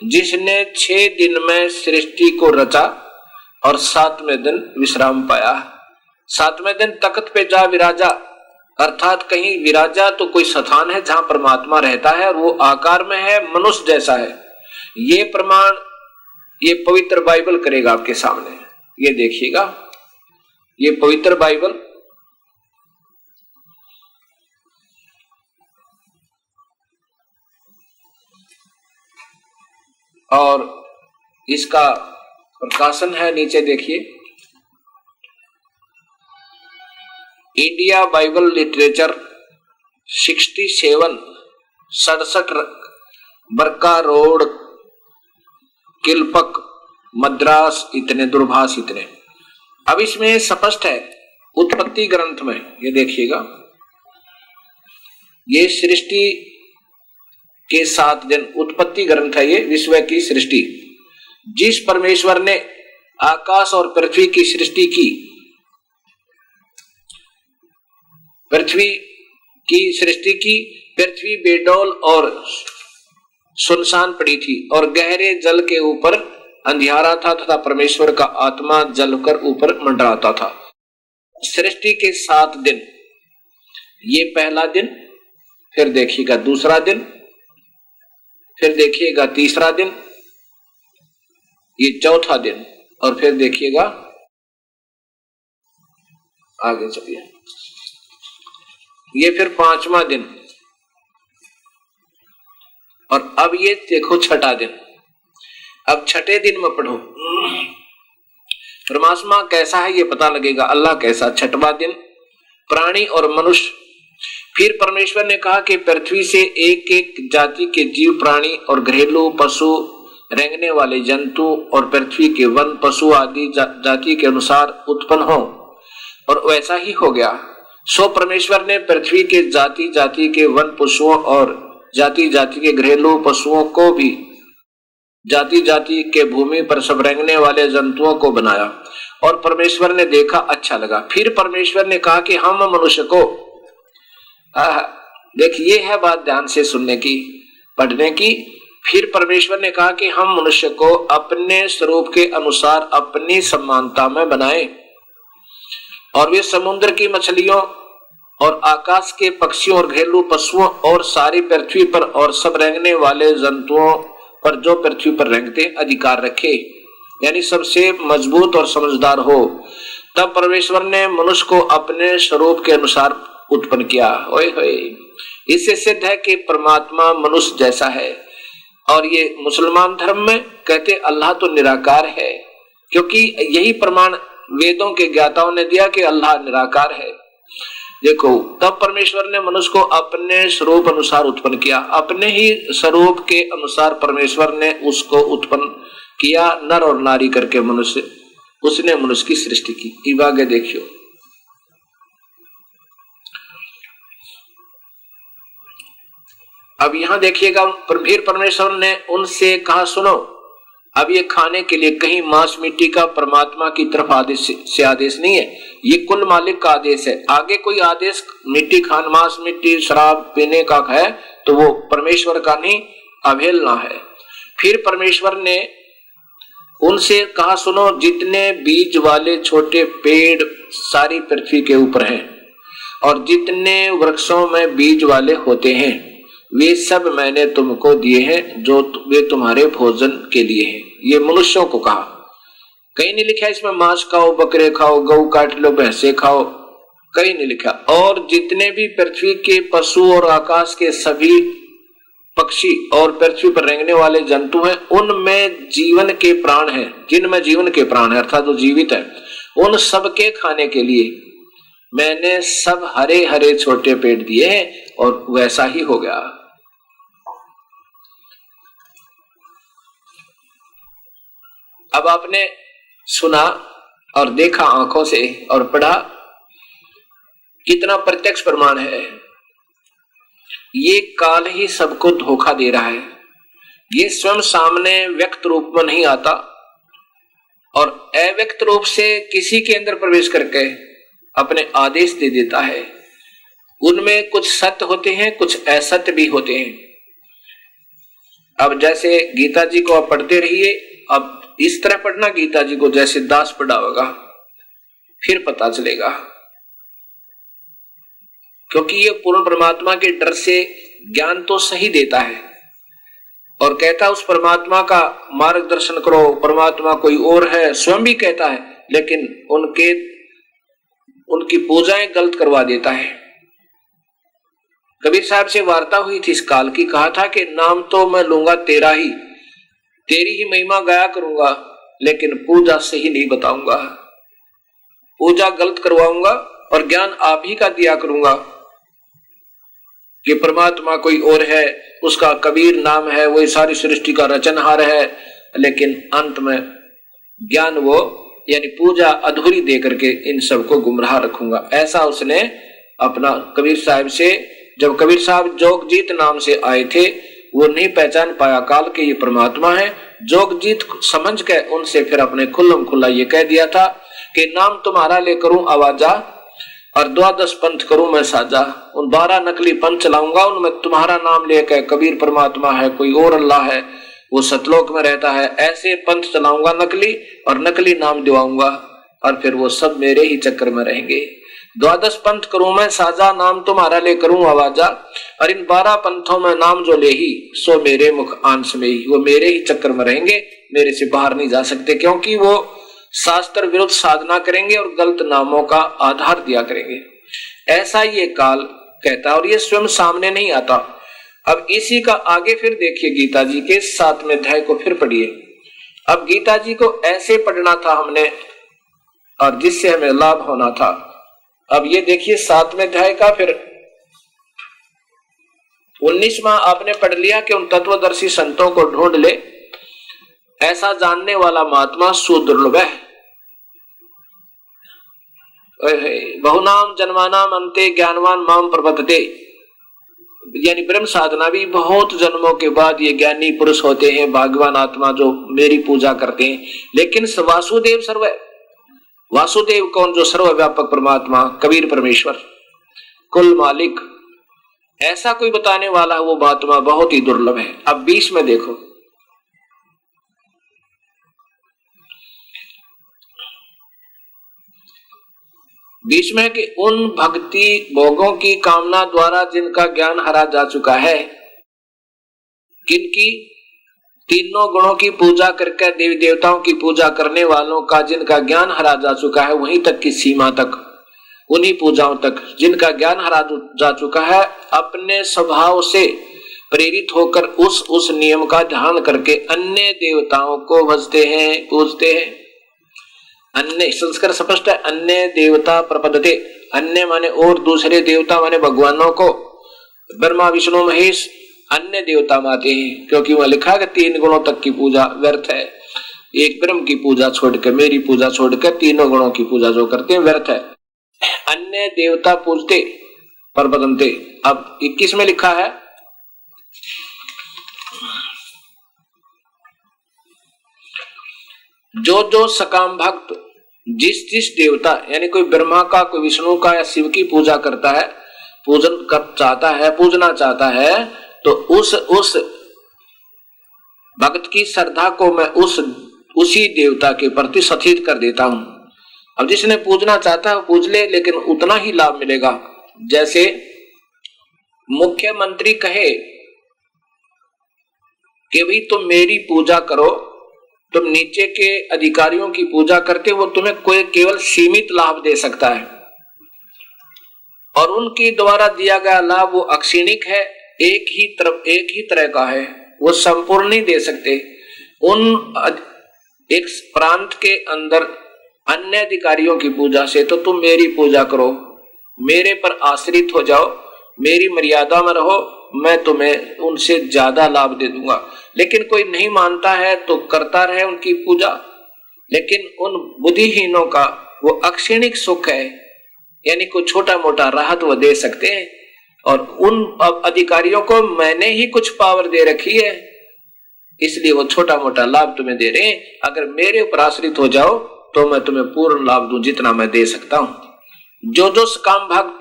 जिसने 6 दिन में सृष्टि को रचा और 7वें दिन विश्राम पाया। 7वें दिन तख्त पे जा विराजा, अर्थात कहीं विराजा तो कोई स्थान है जहां परमात्मा रहता है और वो आकार में है, मनुष्य जैसा है। ये प्रमाण ये पवित्र बाइबल करेगा आपके सामने। ये देखिएगा, ये पवित्र बाइबल और इसका प्रकाशन है, नीचे देखिए, इंडिया बाइबल लिटरेचर 67 बरका रोड, किलपक, मद्रास, इतने दूरभाष इतने। अब इसमें स्पष्ट है उत्पत्ति ग्रंथ में, ये देखिएगा, ये सृष्टि के 7 दिन उत्पत्ति ग्रंथ है, ये विश्व की सृष्टि। जिस परमेश्वर ने आकाश और पृथ्वी की सृष्टि की, पृथ्वी बेडौल और सुनसान पड़ी थी और गहरे जल के ऊपर अंधियारा था तथा परमेश्वर का आत्मा जल कर ऊपर मंडराता था। सृष्टि के 7 दिन, ये पहला दिन, फिर देखिएगा दूसरा दिन, फिर देखिएगा तीसरा दिन, ये चौथा दिन, और फिर देखिएगा आगे चलिए, ये फिर 5वां दिन, और अब ये देखो 6ठा दिन। अब 6ठे दिन में पढ़ो परमात्मा कैसा है ये पता लगेगा, अल्लाह कैसा। 6वां दिन, प्राणी और मनुष्य। फिर परमेश्वर ने कहा कि पृथ्वी से एक एक जाति के जीव प्राणी और घरेलू पशु, रेंगने वाले जंतु और पृथ्वी के वन पशु आदि जाति के अनुसार उत्पन्न हो, और वैसा ही हो गया। सो परमेश्वर ने पृथ्वी के जाति जाति के वन पशुओं और जाति जाति के घरेलू पशुओं को भी जाति जाति के भूमि पर सब रेंगने वाले जंतुओं को बनाया, और परमेश्वर ने देखा अच्छा लगा। फिर परमेश्वर ने कहा कि हम मनुष्य को, देखिए है बात ध्यान से सुनने की, पढ़ने की। फिर परमेश्वर ने कहा कि हम मनुष्य को अपने स्वरूप के अनुसार अपनी समानता में बनाएं, और वे समुद्र की मछलियों और आकाश के पक्षियों और घरेलू पशुओं और सारी पृथ्वी पर और सब रेंगने वाले जंतुओं पर जो पृथ्वी पर रेंगते अधिकार रखे, यानी सबसे मजबूत और समझदार हो। तब परमेश्वर ने मनुष्य को अपने स्वरूप के अनुसार उत्पन्न किया। ओए होए, इससे सिद्ध है कि परमात्मा मनुष्य जैसा है। और ये मुसलमान धर्म में कहते अल्लाह तो निराकार है, क्योंकि यही प्रमाण वेदों के ज्ञाताओं ने दिया कि अल्लाह निराकार है। देखो, तब परमेश्वर ने मनुष्य को अपने स्वरूप अनुसार उत्पन्न किया। अपने ही स्वरूप के अनुसार परमेश्वर ने उसको उत्पन्न किया, नर और नारी करके मनुष्य, उसने मनुष्य की सृष्टि की। अब आगे देखियो, अब यहां देखिएगा, फिर परमेश्वर ने उनसे कहा सुनो, अब ये खाने के लिए कहीं मांस मिट्टी का परमात्मा की तरफ आदेश नहीं है, ये कुल मालिक का आदेश है। आगे कोई आदेश मिट्टी खान, मांस मिट्टी शराब पीने का है तो वो परमेश्वर का नहीं, अवहेलना है। फिर परमेश्वर ने उनसे कहा सुनो, जितने बीज वाले छोटे पेड़ सारी पृथ्वी के ऊपर हैं और जितने वृक्षों में बीज वाले होते हैं वे सब मैंने तुमको दिए हैं, जो वे तुम्हारे भोजन के लिए हैं। ये मनुष्यों को कहा, कहीं नहीं लिखा इसमें मांस खाओ, बकरे खाओ, गऊ काट लो, भैंसे खाओ, कहीं नहीं लिखा। और जितने भी पृथ्वी के पशु और आकाश के सभी पक्षी और पृथ्वी पर रेंगने वाले जंतु हैं, उनमें जीवन के प्राण हैं, जिनमें जीवन के प्राण है अर्थात जो जीवित है, उन सबके खाने के लिए मैंने सब हरे हरे छोटे पेड़ दिए हैं, और वैसा ही हो गया। अब आपने सुना और देखा आंखों से और पढ़ा, कितना प्रत्यक्ष प्रमाण है। ये काल ही सबको धोखा दे रहा है। ये स्वयं सामने व्यक्त रूप में नहीं आता और अव्यक्त रूप से किसी के अंदर प्रवेश करके अपने आदेश दे देता है। उनमें कुछ सत्य होते हैं, कुछ असत्य भी होते हैं। अब जैसे गीता जी को आप पढ़ते रहिए, अब इस तरह पढ़ना गीता जी को जैसे दास पढ़ा होगा, फिर पता चलेगा। क्योंकि ये पूर्ण परमात्मा के डर से ज्ञान तो सही देता है और कहता है उस परमात्मा का मार्गदर्शन करो, परमात्मा कोई और है, स्वयं भी कहता है, लेकिन उनकी पूजाएं गलत करवा देता है। कबीर साहब से वार्ता हुई थी इस काल की, कहा था कि नाम तो मैं लूंगा तेरा ही, तेरी ही महिमा गाया करूंगा, लेकिन पूजा सही नहीं बताऊंगा, पूजा गलत करवाऊंगा और ज्ञान आप ही का दिया करूंगा कि परमात्मा कोई और है, उसका कबीर नाम है, वही सारी सृष्टि का रचनहार है, लेकिन अंत में ज्ञान वो यानी पूजा अधूरी दे करके इन सबको गुमराह रखूंगा। ऐसा उसने अपना कबीर साहब से, जब कबीर साहब जोगजीत नाम से आए थे, वो नहीं पहचान पाया काल के ये परमात्मा है। जोगजीत समझ के उनसे फिर अपने खुल्लम खुल्ला ये कह दिया था कि नाम तुम्हारा ले करूं आवाजा और 12 पंथ करूं मैं साजा, उन 12 नकली पंथ चलाऊंगा, उनमें तुम्हारा नाम लेकर कबीर परमात्मा है, कोई और अल्लाह है, वो सतलोक में रहता है, ऐसे पंथ चलाऊंगा नकली और नकली नाम दिवाऊंगा और फिर वो सब मेरे ही चक्कर में रहेंगे। 12 पंथ करूं मैं साजा, नाम तुम्हारा ले करूं आवाजा, और इन 12 पंथों में नाम जो ले ही सो मेरे मुख आंस में ही, वो मेरे ही चक्कर में रहेंगे, मेरे से बाहर नहीं जा सकते, क्योंकि वो शास्त्र विरुद्ध साधना करेंगे और गलत नामों का आधार दिया करेंगे। ऐसा ये काल कहता और ये स्वयं सामने नहीं आता। अब इसी का आगे फिर देखिए गीता जी के 7वें अध्याय को फिर पढ़िए। अब गीता जी को ऐसे पढ़ना था हमने और जिससे हमें लाभ होना था। अब ये देखिए 7वें अध्याय का फिर 19वां आपने पढ़ लिया कि उन तत्वदर्शी संतों को ढूंढ ले, ऐसा जानने वाला महात्मा सुदुर्लभ है। बहुनाम जन्मानाम अंते ज्ञानवान माम प्रपद्यते, यानी ब्रह्म साधना भी बहुत जन्मों के बाद ये ज्ञानी पुरुष होते हैं, भाग्यवान आत्मा जो मेरी पूजा करते हैं। लेकिन वासुदेव सर्व, वासुदेव कौन? जो सर्वव्यापक परमात्मा कबीर परमेश्वर कुल मालिक, ऐसा कोई बताने वाला वो महात्मा बहुत ही दुर्लभ है। अब 20 में देखो, बीच में कि उन भक्ति भोगों की कामना द्वारा जिनका ज्ञान हरा जा चुका है, किनकी? तीनों गुणों की पूजा करके देवी देवताओं की पूजा करने वालों का जिनका ज्ञान हरा जा चुका है, वहीं तक की सीमा तक, उन्हीं पूजाओं तक जिनका ज्ञान हरा जा चुका है, अपने स्वभाव से प्रेरित होकर उस नियम का ध्यान करके अन्य देवताओं को भजते हैं, पूजते हैं। अन्य संस्कार स्पष्ट है, अन्य देवता प्रपद्यते, अन्य माने और दूसरे देवता माने भगवानों को ब्रह्मा विष्णु महेश अन्य देवता मानते हैं, क्योंकि वह लिखा है 3 गुणों तक की पूजा व्यर्थ है। एक ब्रह्म की पूजा छोड़कर, मेरी पूजा छोड़कर 3 गुणों की पूजा जो करते हैं व्यर्थ है। अन्य देवता पूजते प्रपद्यन्ते। अब 21 में लिखा है, जो जो सकाम भक्त जिस देवता यानी कोई ब्रह्मा का, कोई विष्णु का या शिव की पूजा करता है, पूजन कर चाहता है, पूजना चाहता है, तो उस भक्त की श्रद्धा को मैं उसी देवता के प्रति सथित कर देता हूं। अब जिसने पूजना चाहता है पूज ले, लेकिन उतना ही लाभ मिलेगा। जैसे मुख्यमंत्री कहे कि भाई तुम मेरी पूजा करो, तुम नीचे के अधिकारियों की पूजा करते, वो तुम्हें कोई केवल सीमित लाभ दे सकता है और उनके द्वारा दिया गया लाभ वो अक्षीणिक है, एक ही तरह का है, वो संपूर्ण नहीं दे सकते। एक प्रांत के अंदर अन्य अधिकारियों की पूजा से तो तुम मेरी पूजा करो, मेरे पर आश्रित हो जाओ, मेरी मर्यादा में रहो, मैं तुम्हें उनसे ज्यादा लाभ दे दूंगा। लेकिन कोई नहीं मानता है तो करता रहे उनकी पूजा, लेकिन उन बुद्धिहीनों का वो अक्षीणिक सुख है, यानी कोई छोटा मोटा राहत वो दे सकते हैं। और उन अधिकारियों को मैंने ही कुछ पावर दे रखी है, इसलिए वो छोटा मोटा लाभ तुम्हें दे रहे हैं। अगर मेरे ऊपर आश्रित हो जाओ तो मैं तुम्हें पूर्ण लाभ दूं जितना मैं दे सकता हूं। जो जो काम भक्त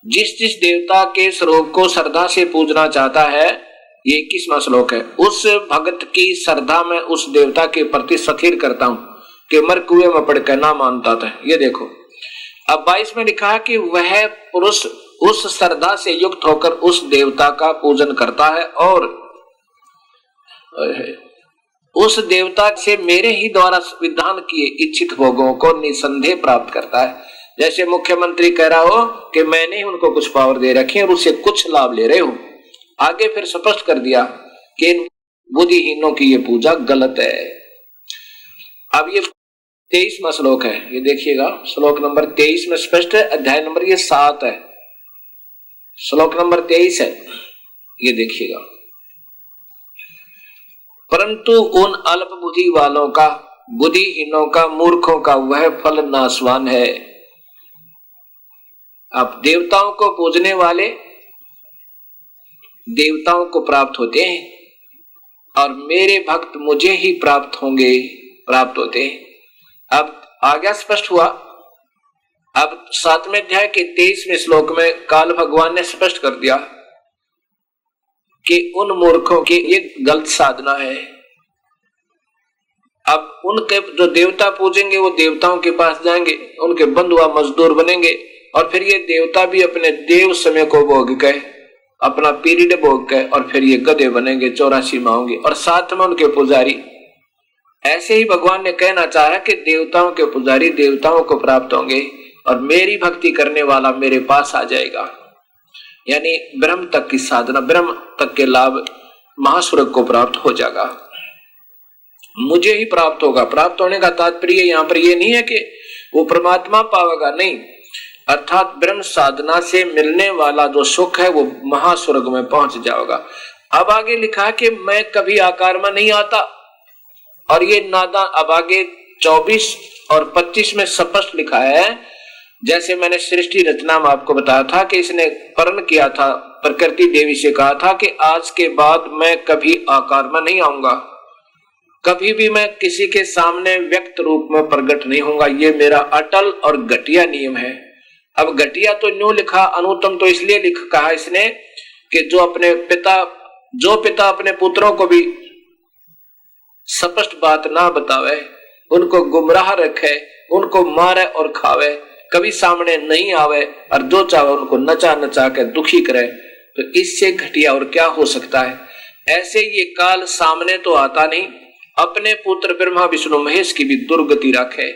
जिस जिस देवता के स्वरूप को श्रद्धा से पूजना चाहता है, ये 21वां श्लोक है, उस भगत की श्रद्धा में उस देवता के प्रति स्थिर करता हूं कि मर कुएं में पड़ के ना मानता था। ये देखो अब 22 में लिखा है कि वह पुरुष उस श्रद्धा से युक्त होकर उस देवता का पूजन करता है और उस देवता से मेरे ही द्वारा विधान किए इच्छित भोगों को निसंदेह प्राप्त करता है। जैसे मुख्यमंत्री कह रहा हो कि मैंने ही उनको कुछ पावर दे रखी है और उससे कुछ लाभ ले रहे हो। आगे फिर स्पष्ट कर दिया कि इन बुद्धिहीनों की ये पूजा गलत है। अब ये 23वां श्लोक है, ये देखिएगा, श्लोक नंबर 23 में स्पष्ट है, अध्याय नंबर ये 7 है, श्लोक नंबर 23 है, ये देखिएगा। परंतु उन अल्प बुद्धि वालों का, बुद्धिहीनों का, मूर्खों का वह फल नाशवान है। अब देवताओं को पूजने वाले देवताओं को प्राप्त होते हैं और मेरे भक्त मुझे ही प्राप्त होंगे, प्राप्त होते हैं। अब आगे स्पष्ट हुआ। अब 7वें अध्याय के 23वें श्लोक में काल भगवान ने स्पष्ट कर दिया कि उन मूर्खों की ये गलत साधना है। अब उनके जो देवता पूजेंगे वो देवताओं के पास जाएंगे, उनके बंधुआ मजदूर बनेंगे और फिर ये देवता भी अपने देव समय को भोग के, अपना पीरियड भोग के और फिर ये गधे बनेंगे, 84 माँ होंगे और साथ में उनके पुजारी। ऐसे ही भगवान ने कहना चाहा कि देवताओं के पुजारी देवताओं को प्राप्त होंगे और मेरी भक्ति करने वाला मेरे पास आ जाएगा। यानी ब्रह्म तक की साधना, ब्रह्म तक के लाभ महास्वर्ग को प्राप्त हो जाएगा, मुझे ही प्राप्त होगा। प्राप्त होने का तात्पर्य यहाँ पर ये नहीं है कि वो परमात्मा पावेगा, नहीं, अर्थात ब्रह्म साधना से मिलने वाला जो सुख है वो महास्वर्ग में पहुंच जाएगा। अब आगे लिखा है कि मैं कभी आकार में नहीं आता और ये नादा। अब आगे 24 और 25 में स्पष्ट लिखा है, जैसे मैंने सृष्टि रचना में आपको बताया था कि इसने प्रण किया था, प्रकृति देवी से कहा था कि आज के बाद मैं कभी आकार में नहीं आऊंगा, कभी भी मैं किसी के सामने व्यक्त रूप में प्रकट नहीं होऊंगा। ये मेरा अटल और घटिया नियम है। अब घटिया तो न्यू लिखा, अनुत्तम तो इसलिए लिख कहा इसने कि जो पिता अपने पुत्रों को भी स्पष्ट बात ना बतावे, उनको गुमराह रखे, उनको मारे और खावे, कभी सामने नहीं आवे और जो चाहे उनको नचा नचा के दुखी करे, तो इससे घटिया और क्या हो सकता है। ऐसे ये काल सामने तो आता नहीं, अपने पुत्र ब्रह्मा विष्णु महेश की भी दुर्गति रखे।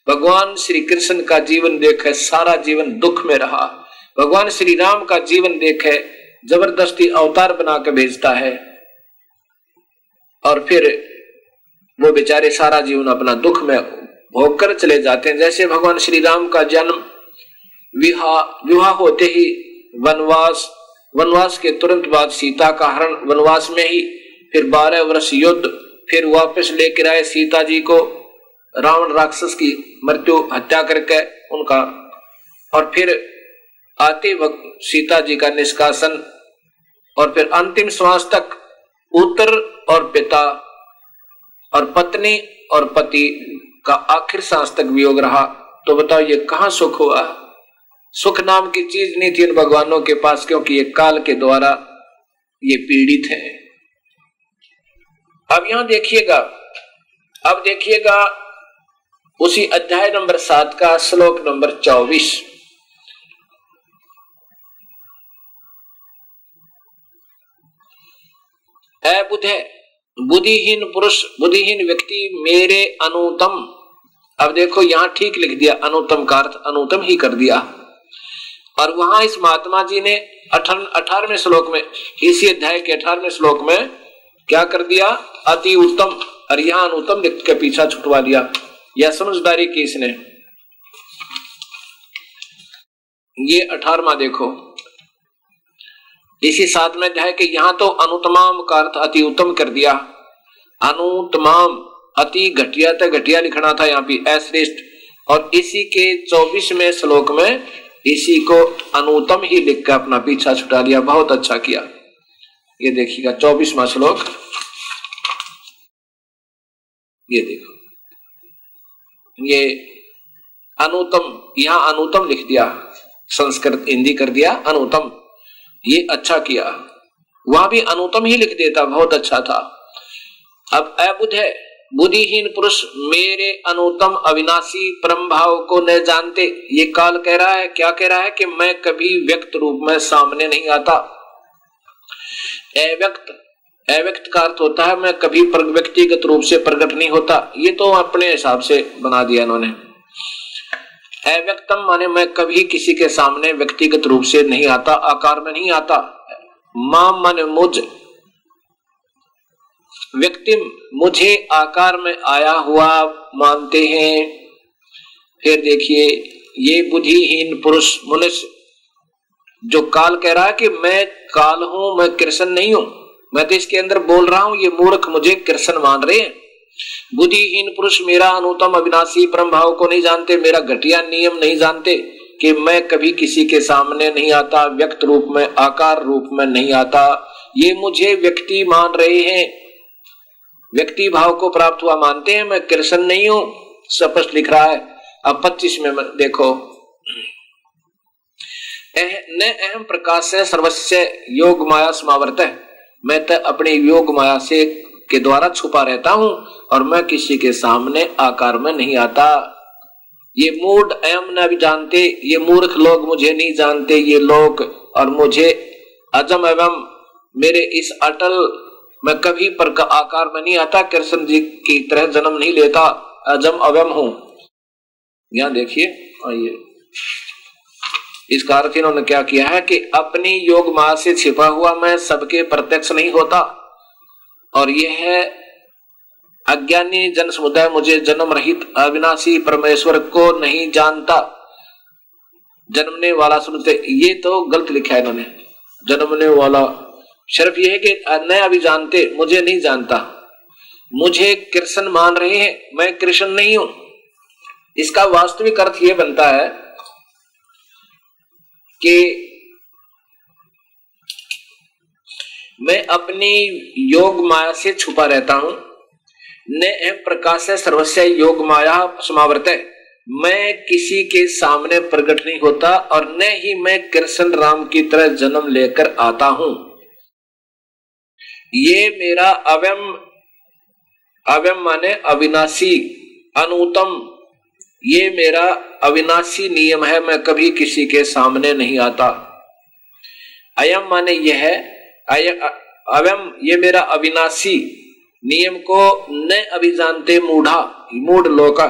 भगवान श्री कृष्ण का जीवन देखे, सारा जीवन दुख में रहा। भगवान श्री राम का जीवन देखे, जबरदस्ती अवतार बना के भेजता है और फिर वो बेचारे सारा जीवन अपना दुख में भोग कर चले जाते हैं। जैसे भगवान श्री राम का जन्म, विवाह होते ही वनवास के तुरंत बाद सीता का हरण वनवास में ही, फिर 12 वर्ष युद्ध, फिर वापस लेकर आए सीता जी को, रावण राक्षस की मृत्यु हत्या करके उनका, और फिर आते वक्त सीता जी का निष्कासन और फिर अंतिम श्वास तक पुत्र और पिता और पत्नी और पति का आखिर सांस तक वियोग रहा। तो बताओ ये कहां सुख हुआ? सुख नाम की चीज नहीं थी इन भगवानों के पास, क्योंकि ये काल के द्वारा ये पीड़ित है। अब यहां देखिएगा, अब देखिएगा उसी अध्याय नंबर 7 का श्लोक नंबर 24। ऐ बुद्धे, बुद्धिहीन पुरुष, बुद्धिहीन व्यक्ति मेरे अनुतम। अब देखो यहां ठीक लिख दिया, अनुतम का अर्थ अनुतम ही कर दिया। और वहां इस महात्मा जी ने 18वें श्लोक में, इसी अध्याय के 18वें श्लोक में क्या कर दिया? अति उत्तम, और यहां अनुतम लिख के पीछा छुटवा दिया। यह समझदारी की इसने। ये 18वां देखो, इसी 7वें अध्याय के, यहां तो अनुतमाम का अर्थ अति उत्तम कर दिया। अनुतमाम, अति घटिया था, घटिया लिखना था यहाँ पे अश्रेष्ठ। और इसी के 24वें श्लोक में इसी को अनुतम ही लिख कर अपना पीछा छुटा दिया। बहुत अच्छा किया। ये देखिएगा 24वां श्लोक, ये देखो, ये अनुतम, यहां अनुतम लिख दिया संस्कृत हिंदी कर दिया अनुतम, ये अच्छा किया। वहां भी अनुतम ही लिख देता, बहुत अच्छा था। अब अबुध है, बुद्धिहीन पुरुष मेरे अनुतम अविनाशी परम भाव को न जानते। ये काल कह रहा है, क्या कह रहा है कि मैं कभी व्यक्त रूप में सामने नहीं आता। अव्यक्त का अर्थ होता है मैं कभी व्यक्तिगत रूप से प्रकट नहीं होता। ये तो अपने हिसाब से बना दिया इन्होंने। अव्यक्तम माने मैं कभी किसी के सामने व्यक्तिगत रूप से नहीं आता, आकार में नहीं आता। माम माने मुझ, व्यक्ति मुझे आकार में आया हुआ मानते हैं। फिर देखिए ये बुद्धिहीन पुरुष मनुष्य जो काल कह रहा है कि मैं काल हूं, मैं कृष्ण नहीं हूं, मैं तो इसके अंदर बोल रहा हूं, ये मूर्ख मुझे कृष्ण मान रहे हैं। बुद्धिहीन पुरुष मेरा अनुतम अविनाशी परम भाव को नहीं जानते, मेरा घटिया नियम नहीं जानते कि मैं कभी किसी के सामने नहीं आता, व्यक्त रूप में आकार रूप में नहीं आता। ये मुझे व्यक्ति मान रहे हैं, व्यक्ति भाव को प्राप्त हुआ मानते हैं, मैं कृष्ण नहीं हूं, स्पष्ट लिख रहा है। अब 25 में देखो, न अहम प्रकाश से सर्वस्य योग माया समावर्त है, मैं तो अपने योग माया से के द्वारा छुपा रहता हूं और मैं किसी के सामने आकार में नहीं आता। ये मूढ़ अयम न भी जानते, ये मूर्ख लोग मुझे नहीं जानते ये लोग, और मुझे अजम एवं मेरे इस अटल मैं कभी पर का आकार में नहीं आता, कृष्ण जी की तरह जन्म नहीं लेता, अजम अवयम हूं। यहां देखिए, आइए इसका अर्थ इन्होंने क्या किया है कि अपनी योग माया से छिपा हुआ मैं सबके प्रत्यक्ष नहीं होता, और यह है अज्ञानी जन समुदाय मुझे जन्म रहित अविनाशी परमेश्वर को नहीं जानता। जन्मने वाला सुनते, ये तो गलत लिखा है इन्होंने, जन्मने वाला सिर्फ यह है कि न अभी जानते, मुझे नहीं जानता, मुझे कृष्ण मान रहे हैं, मैं कृष्ण नहीं हूं। इसका वास्तविक अर्थ यह बनता है कि मैं अपनी योग माया से छुपा रहता हूं। न एम प्रकाश है सर्वस्व योग माया समावर्त है, मैं किसी के सामने प्रकट नहीं होता और न ही मैं कृष्ण राम की तरह जन्म लेकर आता हूं। ये मेरा अवयम, अवयम माने अविनाशी, अनुतम, ये मेरा अविनाशी नियम है, मैं कभी किसी के सामने नहीं आता। अयम माने यह है, अवयम ये मेरा अविनाशी नियम को न अभी जानते मूढ़ा, मूढ़ लोका,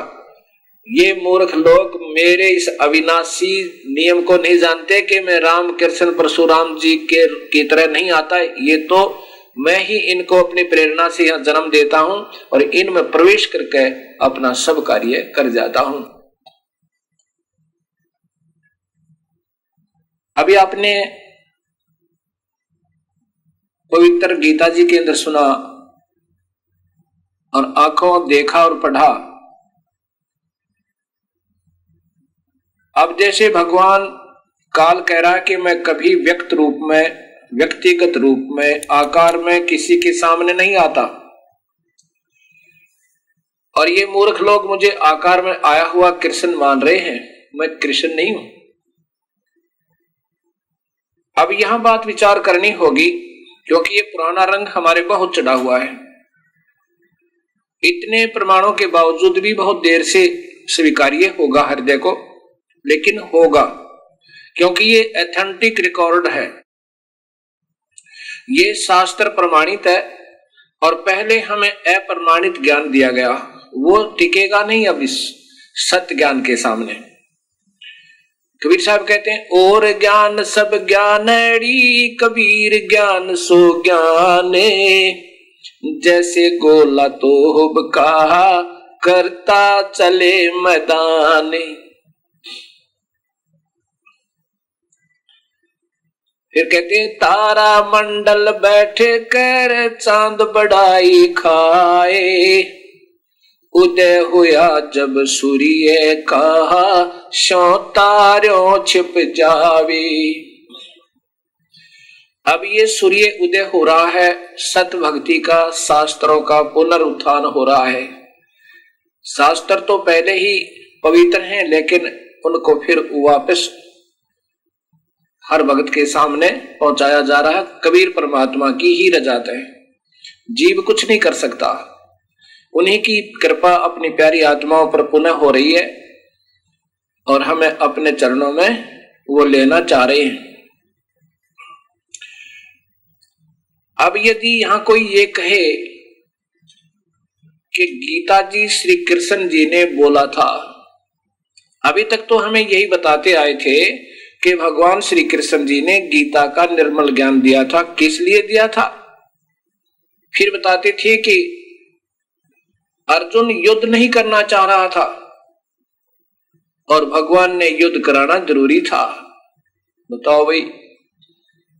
ये मूर्ख लोग मेरे इस अविनाशी नियम को नहीं जानते कि मैं राम कृष्ण परशुराम जी की तरह नहीं आता। ये तो मैं ही इनको अपनी प्रेरणा से यहां जन्म देता हूं और इनमें प्रवेश करके अपना सब कार्य कर जाता हूं। अभी आपने पवित्र गीता जी के अंदर सुना और आंखों देखा और पढ़ा। अब जैसे भगवान काल कह रहा है कि मैं कभी व्यक्त रूप में, व्यक्तिगत रूप में, आकार में किसी के सामने नहीं आता, और ये मूर्ख लोग मुझे आकार में आया हुआ कृष्ण मान रहे हैं, मैं कृष्ण नहीं हूं। अब यहां बात विचार करनी होगी क्योंकि ये पुराना रंग हमारे बहुत चढ़ा हुआ है। इतने प्रमाणों के बावजूद भी बहुत देर से स्वीकार्य होगा हृदय को, लेकिन होगा क्योंकि ये ऑथेंटिक रिकॉर्ड है, ये शास्त्र प्रमाणित है और पहले हमें अप्रमाणित ज्ञान दिया गया, वो टिकेगा नहीं अब इस सत्य ज्ञान के सामने। कबीर साहब कहते हैं, और ज्ञान सब ज्ञानड़ी, कबीर ज्ञान सो ज्ञाने, जैसे गोला तोब कहा करता चले मैदाने। फिर कहते हैं, तारा मंडल बैठे कर चांद बड़ाई खाए, उदय हुआ जब सूर्य कहा शो तारों छिप जावे। अब ये सूर्य उदय हो रहा है, सत भक्ति का, शास्त्रों का पुनरुत्थान हो रहा है। शास्त्र तो पहले ही पवित्र हैं लेकिन उनको फिर वापस हर भक्त के सामने पहुंचाया जा रहा है। कबीर परमात्मा की ही रजात है, जीव कुछ नहीं कर सकता। उन्हीं की कृपा अपनी प्यारी आत्माओं पर पुनः हो रही है और हमें अपने चरणों में वो लेना चाह रहे हैं। अब यदि यहां कोई ये कहे कि गीता जी श्री कृष्ण जी ने बोला था, अभी तक तो हमें यही बताते आए थे कि भगवान श्री कृष्ण जी ने गीता का निर्मल ज्ञान दिया था। किस लिए दिया था? फिर बताते थे कि अर्जुन युद्ध नहीं करना चाह रहा था और भगवान ने युद्ध कराना जरूरी था। बताओ भाई,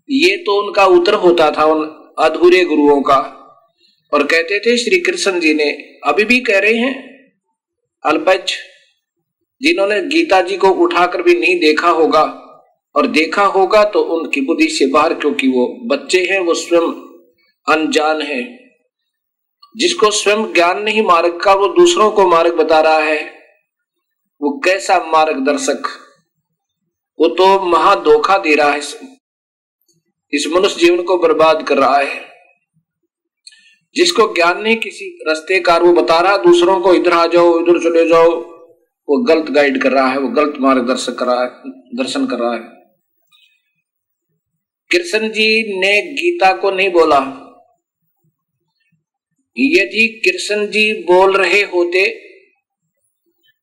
ये तो उनका उत्तर होता था उन अधूरे गुरुओं का। और कहते थे श्री कृष्ण जी ने, अभी भी कह रहे हैं, अल्पज जिन्होंने गीता जी को उठाकर भी नहीं देखा होगा और देखा होगा तो उनकी बुद्धि से बाहर, क्योंकि वो बच्चे हैं, वो स्वयं अनजान है। जिसको स्वयं ज्ञान नहीं मार्ग का, वो दूसरों को मार्ग बता रहा है। वो कैसा मार्गदर्शक, वो तो महा धोखा दे रहा है, इस मनुष्य जीवन को बर्बाद कर रहा है। जिसको ज्ञान नहीं किसी रास्ते का, वो बता रहा दूसरों को इधर आ जाओ, इधर चले जाओ, वो गलत गाइड कर रहा है, वो गलत मार्गदर्शक कर रहा है, दर्शन कर रहा है। कृष्ण जी ने गीता को नहीं बोला। यदि कृष्ण जी बोल रहे होते,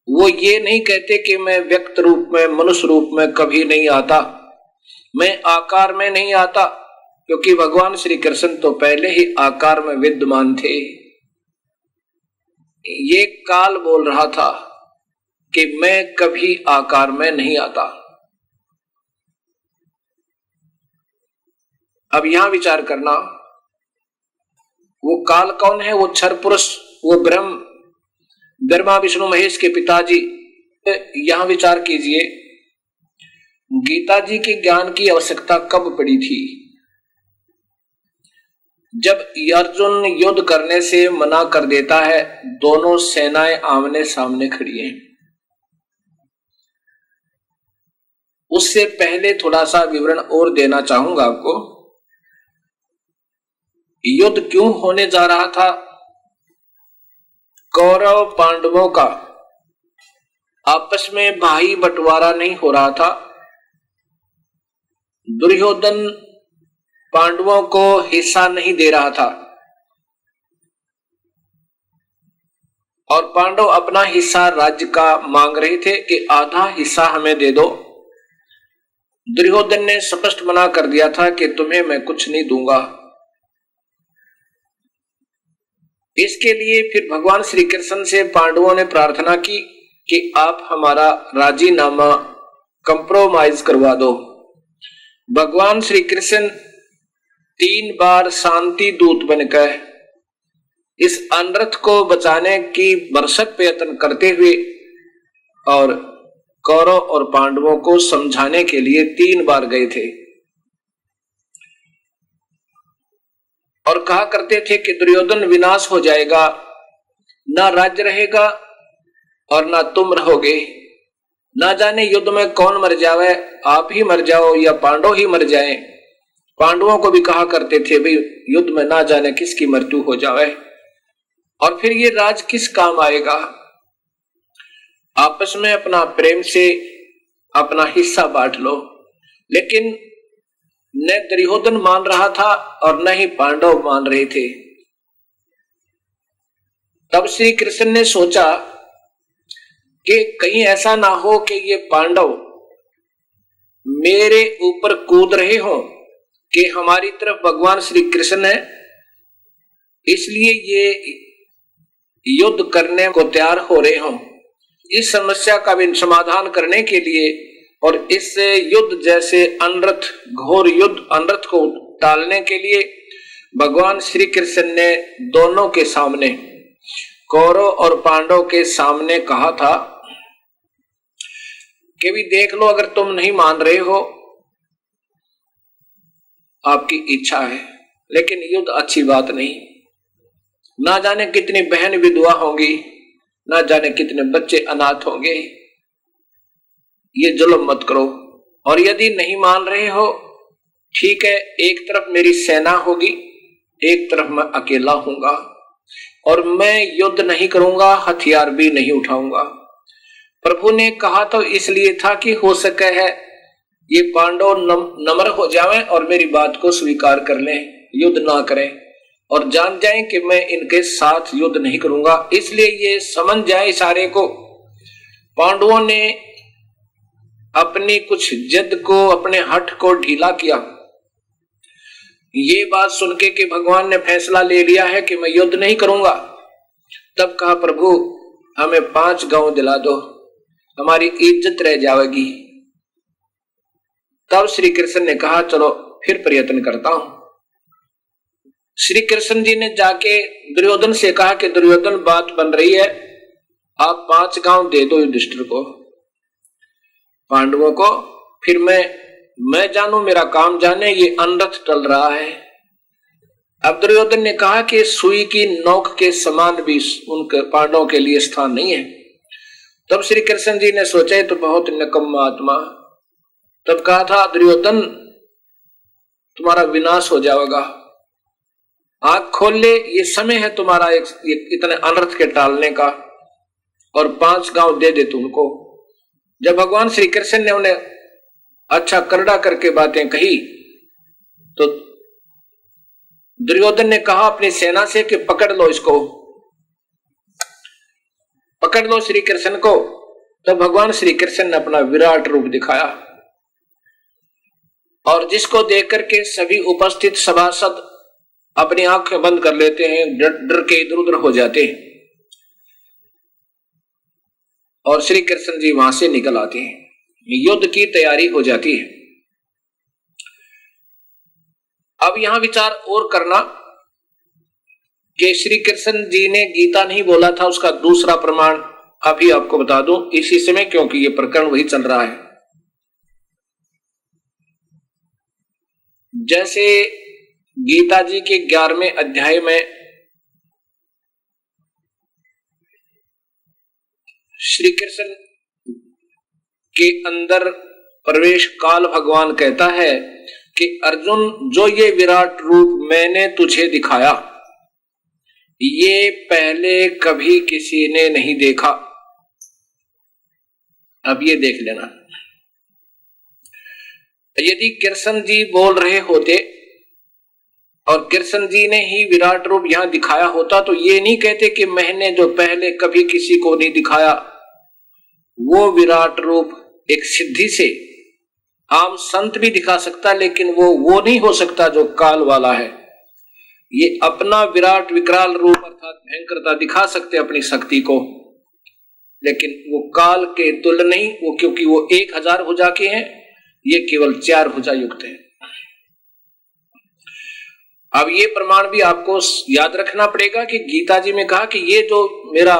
वो ये नहीं कहते कि मैं व्यक्त रूप में, मनुष्य रूप में कभी नहीं आता, मैं आकार में नहीं आता, क्योंकि भगवान श्री कृष्ण तो पहले ही आकार में विद्यमान थे। ये काल बोल रहा था कि मैं कभी आकार में नहीं आता। अब यहां विचार करना, वो काल कौन है? वो क्षर पुरुष, वो ब्रह्मा विष्णु महेश के पिताजी। यहां विचार कीजिए, गीता जी के ज्ञान की आवश्यकता कब पड़ी थी? जब अर्जुन युद्ध करने से मना कर देता है, दोनों सेनाएं आमने सामने खड़ी हैं। उससे पहले थोड़ा सा विवरण और देना चाहूंगा आपको। युद्ध क्यों होने जा रहा था? कौरव पांडवों का आपस में भाई बंटवारा नहीं हो रहा था। दुर्योधन पांडवों को हिस्सा नहीं दे रहा था और पांडव अपना हिस्सा राज्य का मांग रहे थे कि आधा हिस्सा हमें दे दो। दुर्योधन ने स्पष्ट मना कर दिया था कि तुम्हें मैं कुछ नहीं दूंगा। इसके लिए फिर भगवान श्री कृष्ण से पांडवों ने प्रार्थना की कि आप हमारा राजीनामा कंप्रोमाइज करवा दो। भगवान श्री कृष्ण 3 बार शांति दूत बनकर इस अनर्थ को बचाने की भरसक प्रयत्न करते हुए और कौरव और पांडवों को समझाने के लिए 3 बार गए थे और कहा करते थे कि दुर्योधन विनाश हो जाएगा, ना राज्य रहेगा और ना तुम रहोगे। ना जाने युद्ध में कौन मर जावे, आप ही मर जाओ या पांडव ही मर जाएं। पांडवों को भी कहा करते थे भाई युद्ध में ना जाने किसकी मृत्यु हो जावे और फिर ये राज किस काम आएगा। आपस में अपना प्रेम से अपना हिस्सा बांट लो। लेकिन न दुर्योधन मान रहा था और न ही पांडव मान रहे थे। तब श्री कृष्ण ने सोचा कि कहीं ऐसा ना हो कि ये पांडव मेरे ऊपर कूद रहे हो कि हमारी तरफ भगवान श्री कृष्ण है, इसलिए ये युद्ध करने को तैयार हो रहे हो। इस समस्या का भी समाधान करने के लिए और इस युद्ध जैसे अनर्थ, घोर युद्ध अनर्थ को टालने के लिए भगवान श्री कृष्ण ने दोनों के सामने, कौरव और पांडव के सामने कहा था कि भी देख लो, अगर तुम नहीं मान रहे हो आपकी इच्छा है, लेकिन युद्ध अच्छी बात नहीं। ना जाने कितनी बहन विधवा होंगी, ना जाने कितने बच्चे अनाथ होंगे। ये जुल्म मत करो और यदि नहीं मान रहे हो, ठीक है, एक तरफ मेरी सेना होगी, एक तरफ मैं अकेला हूंगा, और मैं युद्ध नहीं करूंगा, हथियार भी नहीं उठाऊंगा। प्रभु ने कहा तो इसलिए था कि हो सके है ये पांडव नम्र हो जाएं और मेरी बात को स्वीकार कर लें, युद्ध ना करें और जान जाएं कि मैं इनके साथ युद्ध नहीं करूंगा। इसलिए ये समझ जाए सारे को। पांडवों ने अपनी कुछ जिद को, अपने हठ को ढीला किया। ये बात सुन के कि भगवान ने फैसला ले लिया है कि मैं युद्ध नहीं करूंगा, तब कहा प्रभु हमें 5 गांव दिला दो, हमारी इज्जत रह जाएगी। तब श्री कृष्ण ने कहा चलो फिर प्रयत्न करता हूं। श्री कृष्ण जी ने जाके दुर्योधन से कहा कि दुर्योधन बात बन रही है, आप 5 गांव दे दो युधिष्ठिर को, पांडवों को, फिर मैं जानू, मेरा काम जाने, ये अनरथ टल रहा है। अब दुर्योधन ने कहा कि सुई की नोक के समान भी उनके पांडवों के लिए स्थान नहीं है। तब श्री कृष्ण जी ने सोचा तो बहुत निकम्मा आत्मा। तब कहा था दुर्योधन तुम्हारा विनाश हो जाएगा, आंख खोल ले, ये समय है तुम्हारा इतने अनर्थ के टालने का, और 5 गांव दे दे तुमको। जब भगवान श्री कृष्ण ने उन्हें अच्छा करड़ा करके बातें कही तो दुर्योधन ने कहा अपनी सेना से कि पकड़ लो इसको, पकड़ लो श्री कृष्ण को। तब भगवान श्री कृष्ण ने अपना विराट रूप दिखाया और जिसको देख करके सभी उपस्थित सभासद अपनी आंखें बंद कर लेते हैं, डर के इधर उधर हो जाते हैं, और श्री कृष्ण जी वहां से निकल आते हैं। युद्ध की तैयारी हो जाती है। अब यहां विचार और करना कि श्री कृष्ण जी ने गीता नहीं बोला था, उसका दूसरा प्रमाण अभी आपको बता दूं इसी समय, क्योंकि ये प्रकरण वही चल रहा है। जैसे गीता जी के 11वें अध्याय में श्री कृष्ण के अंदर प्रवेश काल भगवान कहता है कि अर्जुन जो ये विराट रूप मैंने तुझे दिखाया ये पहले कभी किसी ने नहीं देखा। अब ये देख लेना, यदि कृष्ण जी बोल रहे होते और कृष्ण जी ने ही विराट रूप यहां दिखाया होता तो ये नहीं कहते कि मैंने जो पहले कभी किसी को नहीं दिखाया। वो विराट रूप एक सिद्धि से आम संत भी दिखा सकता, लेकिन वो नहीं हो सकता जो काल वाला है। ये अपना विराट विकराल रूप अर्थात भयंकरता दिखा सकते अपनी शक्ति को, लेकिन वो काल के तुल्य नहीं, वो क्योंकि वो 1000 भुजा के हैं, ये केवल 4 भुजा युक्त है। अब ये प्रमाण भी आपको याद रखना पड़ेगा कि गीता जी में कहा कि ये जो मेरा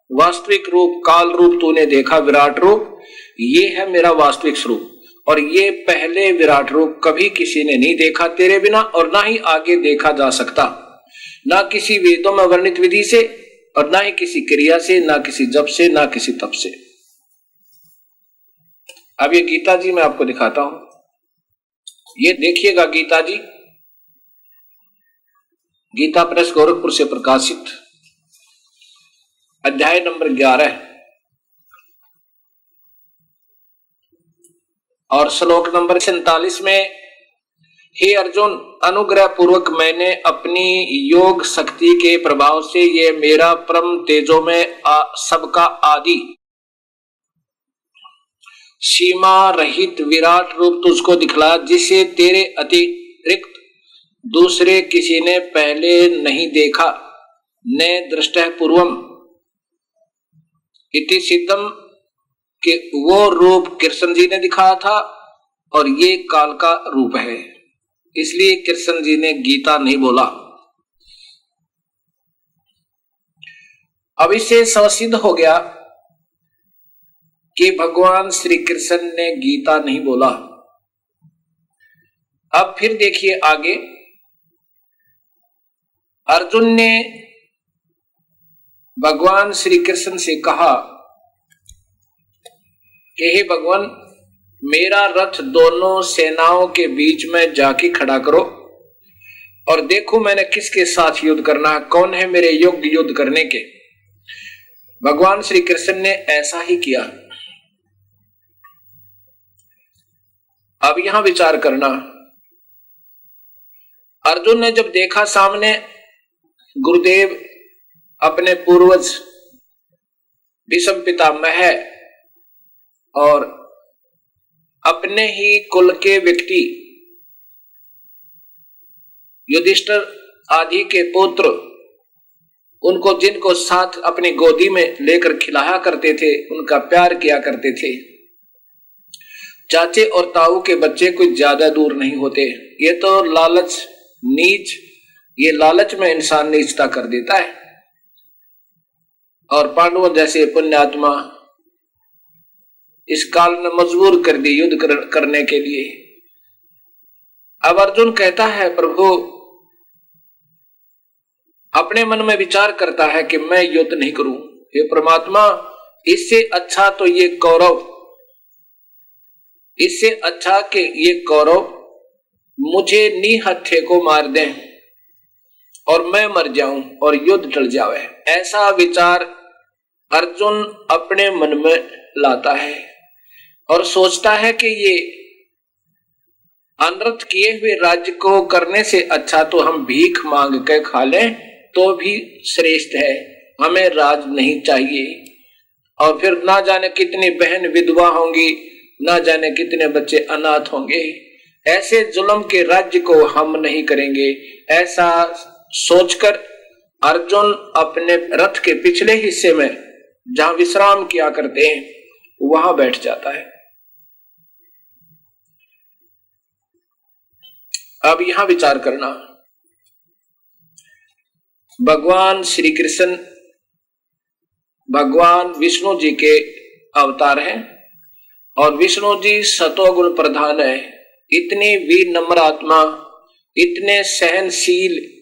वास्तविक रूप काल रूप तूने देखा विराट रूप, ये है मेरा वास्तविक स्वरूप, और ये पहले विराट रूप कभी किसी ने नहीं देखा तेरे बिना, और ना ही आगे देखा जा सकता, ना किसी वेदों में वर्णित विधि से, और ना ही किसी क्रिया से, ना किसी जप से, ना किसी तप से। अब ये गीता जी मैं आपको दिखाता हूं, ये देखिएगा गीता जी, गीता प्रेस गोरखपुर से प्रकाशित, अध्याय नंबर 11 और श्लोक नंबर 47 में, हे अर्जुन, अनुग्रह पूर्वक मैंने अपनी योग शक्ति के प्रभाव से ये मेरा परम तेजो में सबका आदि सीमा रहित विराट रूप तुझको दिखलाया, जिसे तेरे अतिरिक्त दूसरे किसी ने पहले नहीं देखा, न दृष्टः पूर्वम इति सिद्धम, कि वो रूप कृष्ण जी ने दिखाया था और ये काल का रूप है, इसलिए कृष्ण जी ने गीता नहीं बोला। अब इससे सिद्ध हो गया कि भगवान श्री कृष्ण ने गीता नहीं बोला। अब फिर देखिए आगे, अर्जुन ने भगवान श्री कृष्ण से कहा कि हे भगवान, मेरा रथ दोनों सेनाओं के बीच में जाके खड़ा करो और देखो मैंने किसके साथ युद्ध करना है, कौन है मेरे योग्य युद्ध करने के। भगवान श्री कृष्ण ने ऐसा ही किया। अब यहां विचार करना, अर्जुन ने जब देखा सामने गुरुदेव अपने पूर्वज भीष्म पितामह और अपने ही कुल के व्यक्ति युधिष्ठिर आदि के पुत्र, उनको जिनको साथ अपनी गोदी में लेकर खिलाया करते थे, उनका प्यार किया करते थे। चाचे और ताऊ के बच्चे कुछ ज्यादा दूर नहीं होते। ये तो लालच नीच, ये लालच में इंसान नीचता कर देता है। और पांडवों जैसे पुण्यात्मा इस काल ने मजबूर कर दी युद्ध करने के लिए। अब अर्जुन कहता है, प्रभु अपने मन में विचार करता है कि मैं युद्ध नहीं करूं। हे परमात्मा, इससे अच्छा तो ये कौरव, इससे अच्छा कि ये कौरव मुझे निहत्थे को मार दें और मैं मर जाऊं और युद्ध टल जावे। ऐसा विचार अर्जुन अपने मन में लाता है और सोचता है कि ये अनर्थ किए हुए राज्य को करने से अच्छा तो हम भीख मांग के खा लें तो भी श्रेष्ठ है, हमें राज नहीं चाहिए। और फिर ना जाने कितनी बहन विधवा होंगी, ना जाने कितने बच्चे अनाथ होंगे। ऐसे जुल्म के राज्य को हम नहीं करेंगे। ऐसा सोचकर अर्जुन अपने रथ के पिछले हिस्से में जहां विश्राम किया करते हैं वहां बैठ जाता है। अब यहां विचार करना, भगवान श्री कृष्ण भगवान विष्णु जी के अवतार हैं और विष्णु जी सतोगुण प्रधान है। इतने विनम्र आत्मा, इतने सहनशील।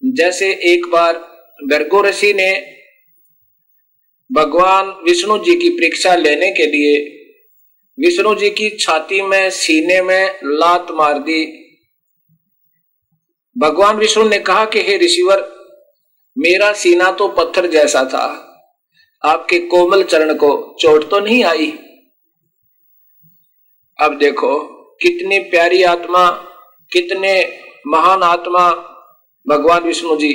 जैसे एक बार भृगु ऋषि ने भगवान विष्णु जी की परीक्षा लेने के लिए विष्णु जी की छाती में, सीने में लात मार दी। भगवान विष्णु ने कहा कि हे ऋषिवर, मेरा सीना तो पत्थर जैसा था, आपके कोमल चरण को चोट तो नहीं आई। अब देखो कितनी प्यारी आत्मा, कितने महान आत्मा भगवान विष्णु जी।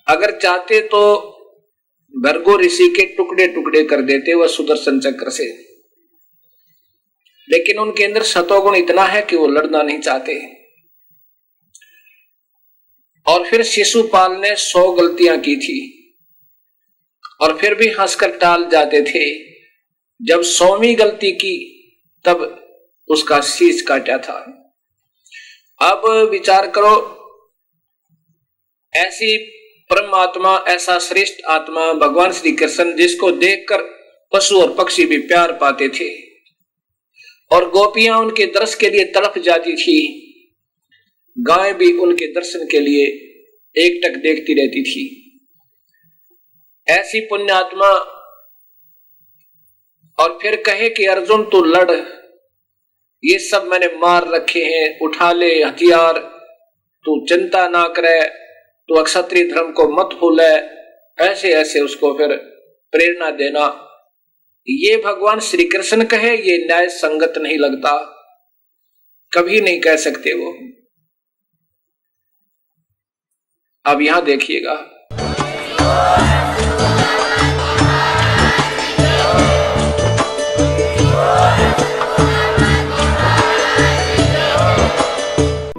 अगर चाहते तो भृगु ऋषि के टुकड़े टुकड़े कर देते वह सुदर्शन चक्र से, लेकिन उनके अंदर सतोगुण इतना है कि वो लड़ना नहीं चाहते। और फिर शिशुपाल ने 100 गलतियां की थी और फिर भी हंसकर टाल जाते थे। जब 100वीं गलती की तब उसका शीश काटा था। अब विचार करो, ऐसी परमात्मा, ऐसा श्रेष्ठ आत्मा भगवान श्री कृष्ण, जिसको देखकर पशु और पक्षी भी प्यार पाते थे और गोपियां उनके दर्शन के लिए तड़प जाती थी। गाय भी उनके दर्शन के लिए एकटक देखती रहती थी। ऐसी पुण्यात्मा, और फिर कहे कि अर्जुन तू लड़, ये सब मैंने मार रखे हैं, उठा ले हथियार, तू चिंता ना करे, तू क्षत्रिय धर्म को मत भूले। ऐसे ऐसे उसको फिर प्रेरणा देना। ये भगवान श्री कृष्ण कहे, ये न्याय संगत नहीं लगता, कभी नहीं कह सकते वो। अब यहां देखिएगा,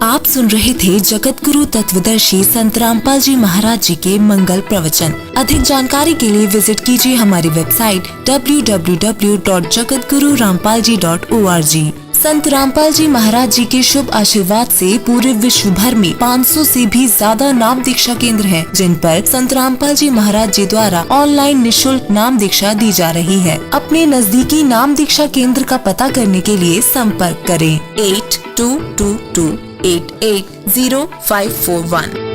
आप सुन रहे थे जगत गुरु तत्वदर्शी संत रामपाल जी महाराज जी के मंगल प्रवचन। अधिक जानकारी के लिए विजिट कीजिए हमारी वेबसाइट www.jagatgururampalji.org। संत रामपाल जी महाराज जी के शुभ आशीर्वाद से पूरे विश्व भर में 500 से भी ज्यादा नाम दीक्षा केंद्र हैं, जिन पर संत रामपाल जी महाराज जी द्वारा ऑनलाइन निशुल्क नाम दीक्षा दी जा रही है। अपने नजदीकी नाम दीक्षा केंद्र का पता करने के लिए संपर्क करें 8222880541।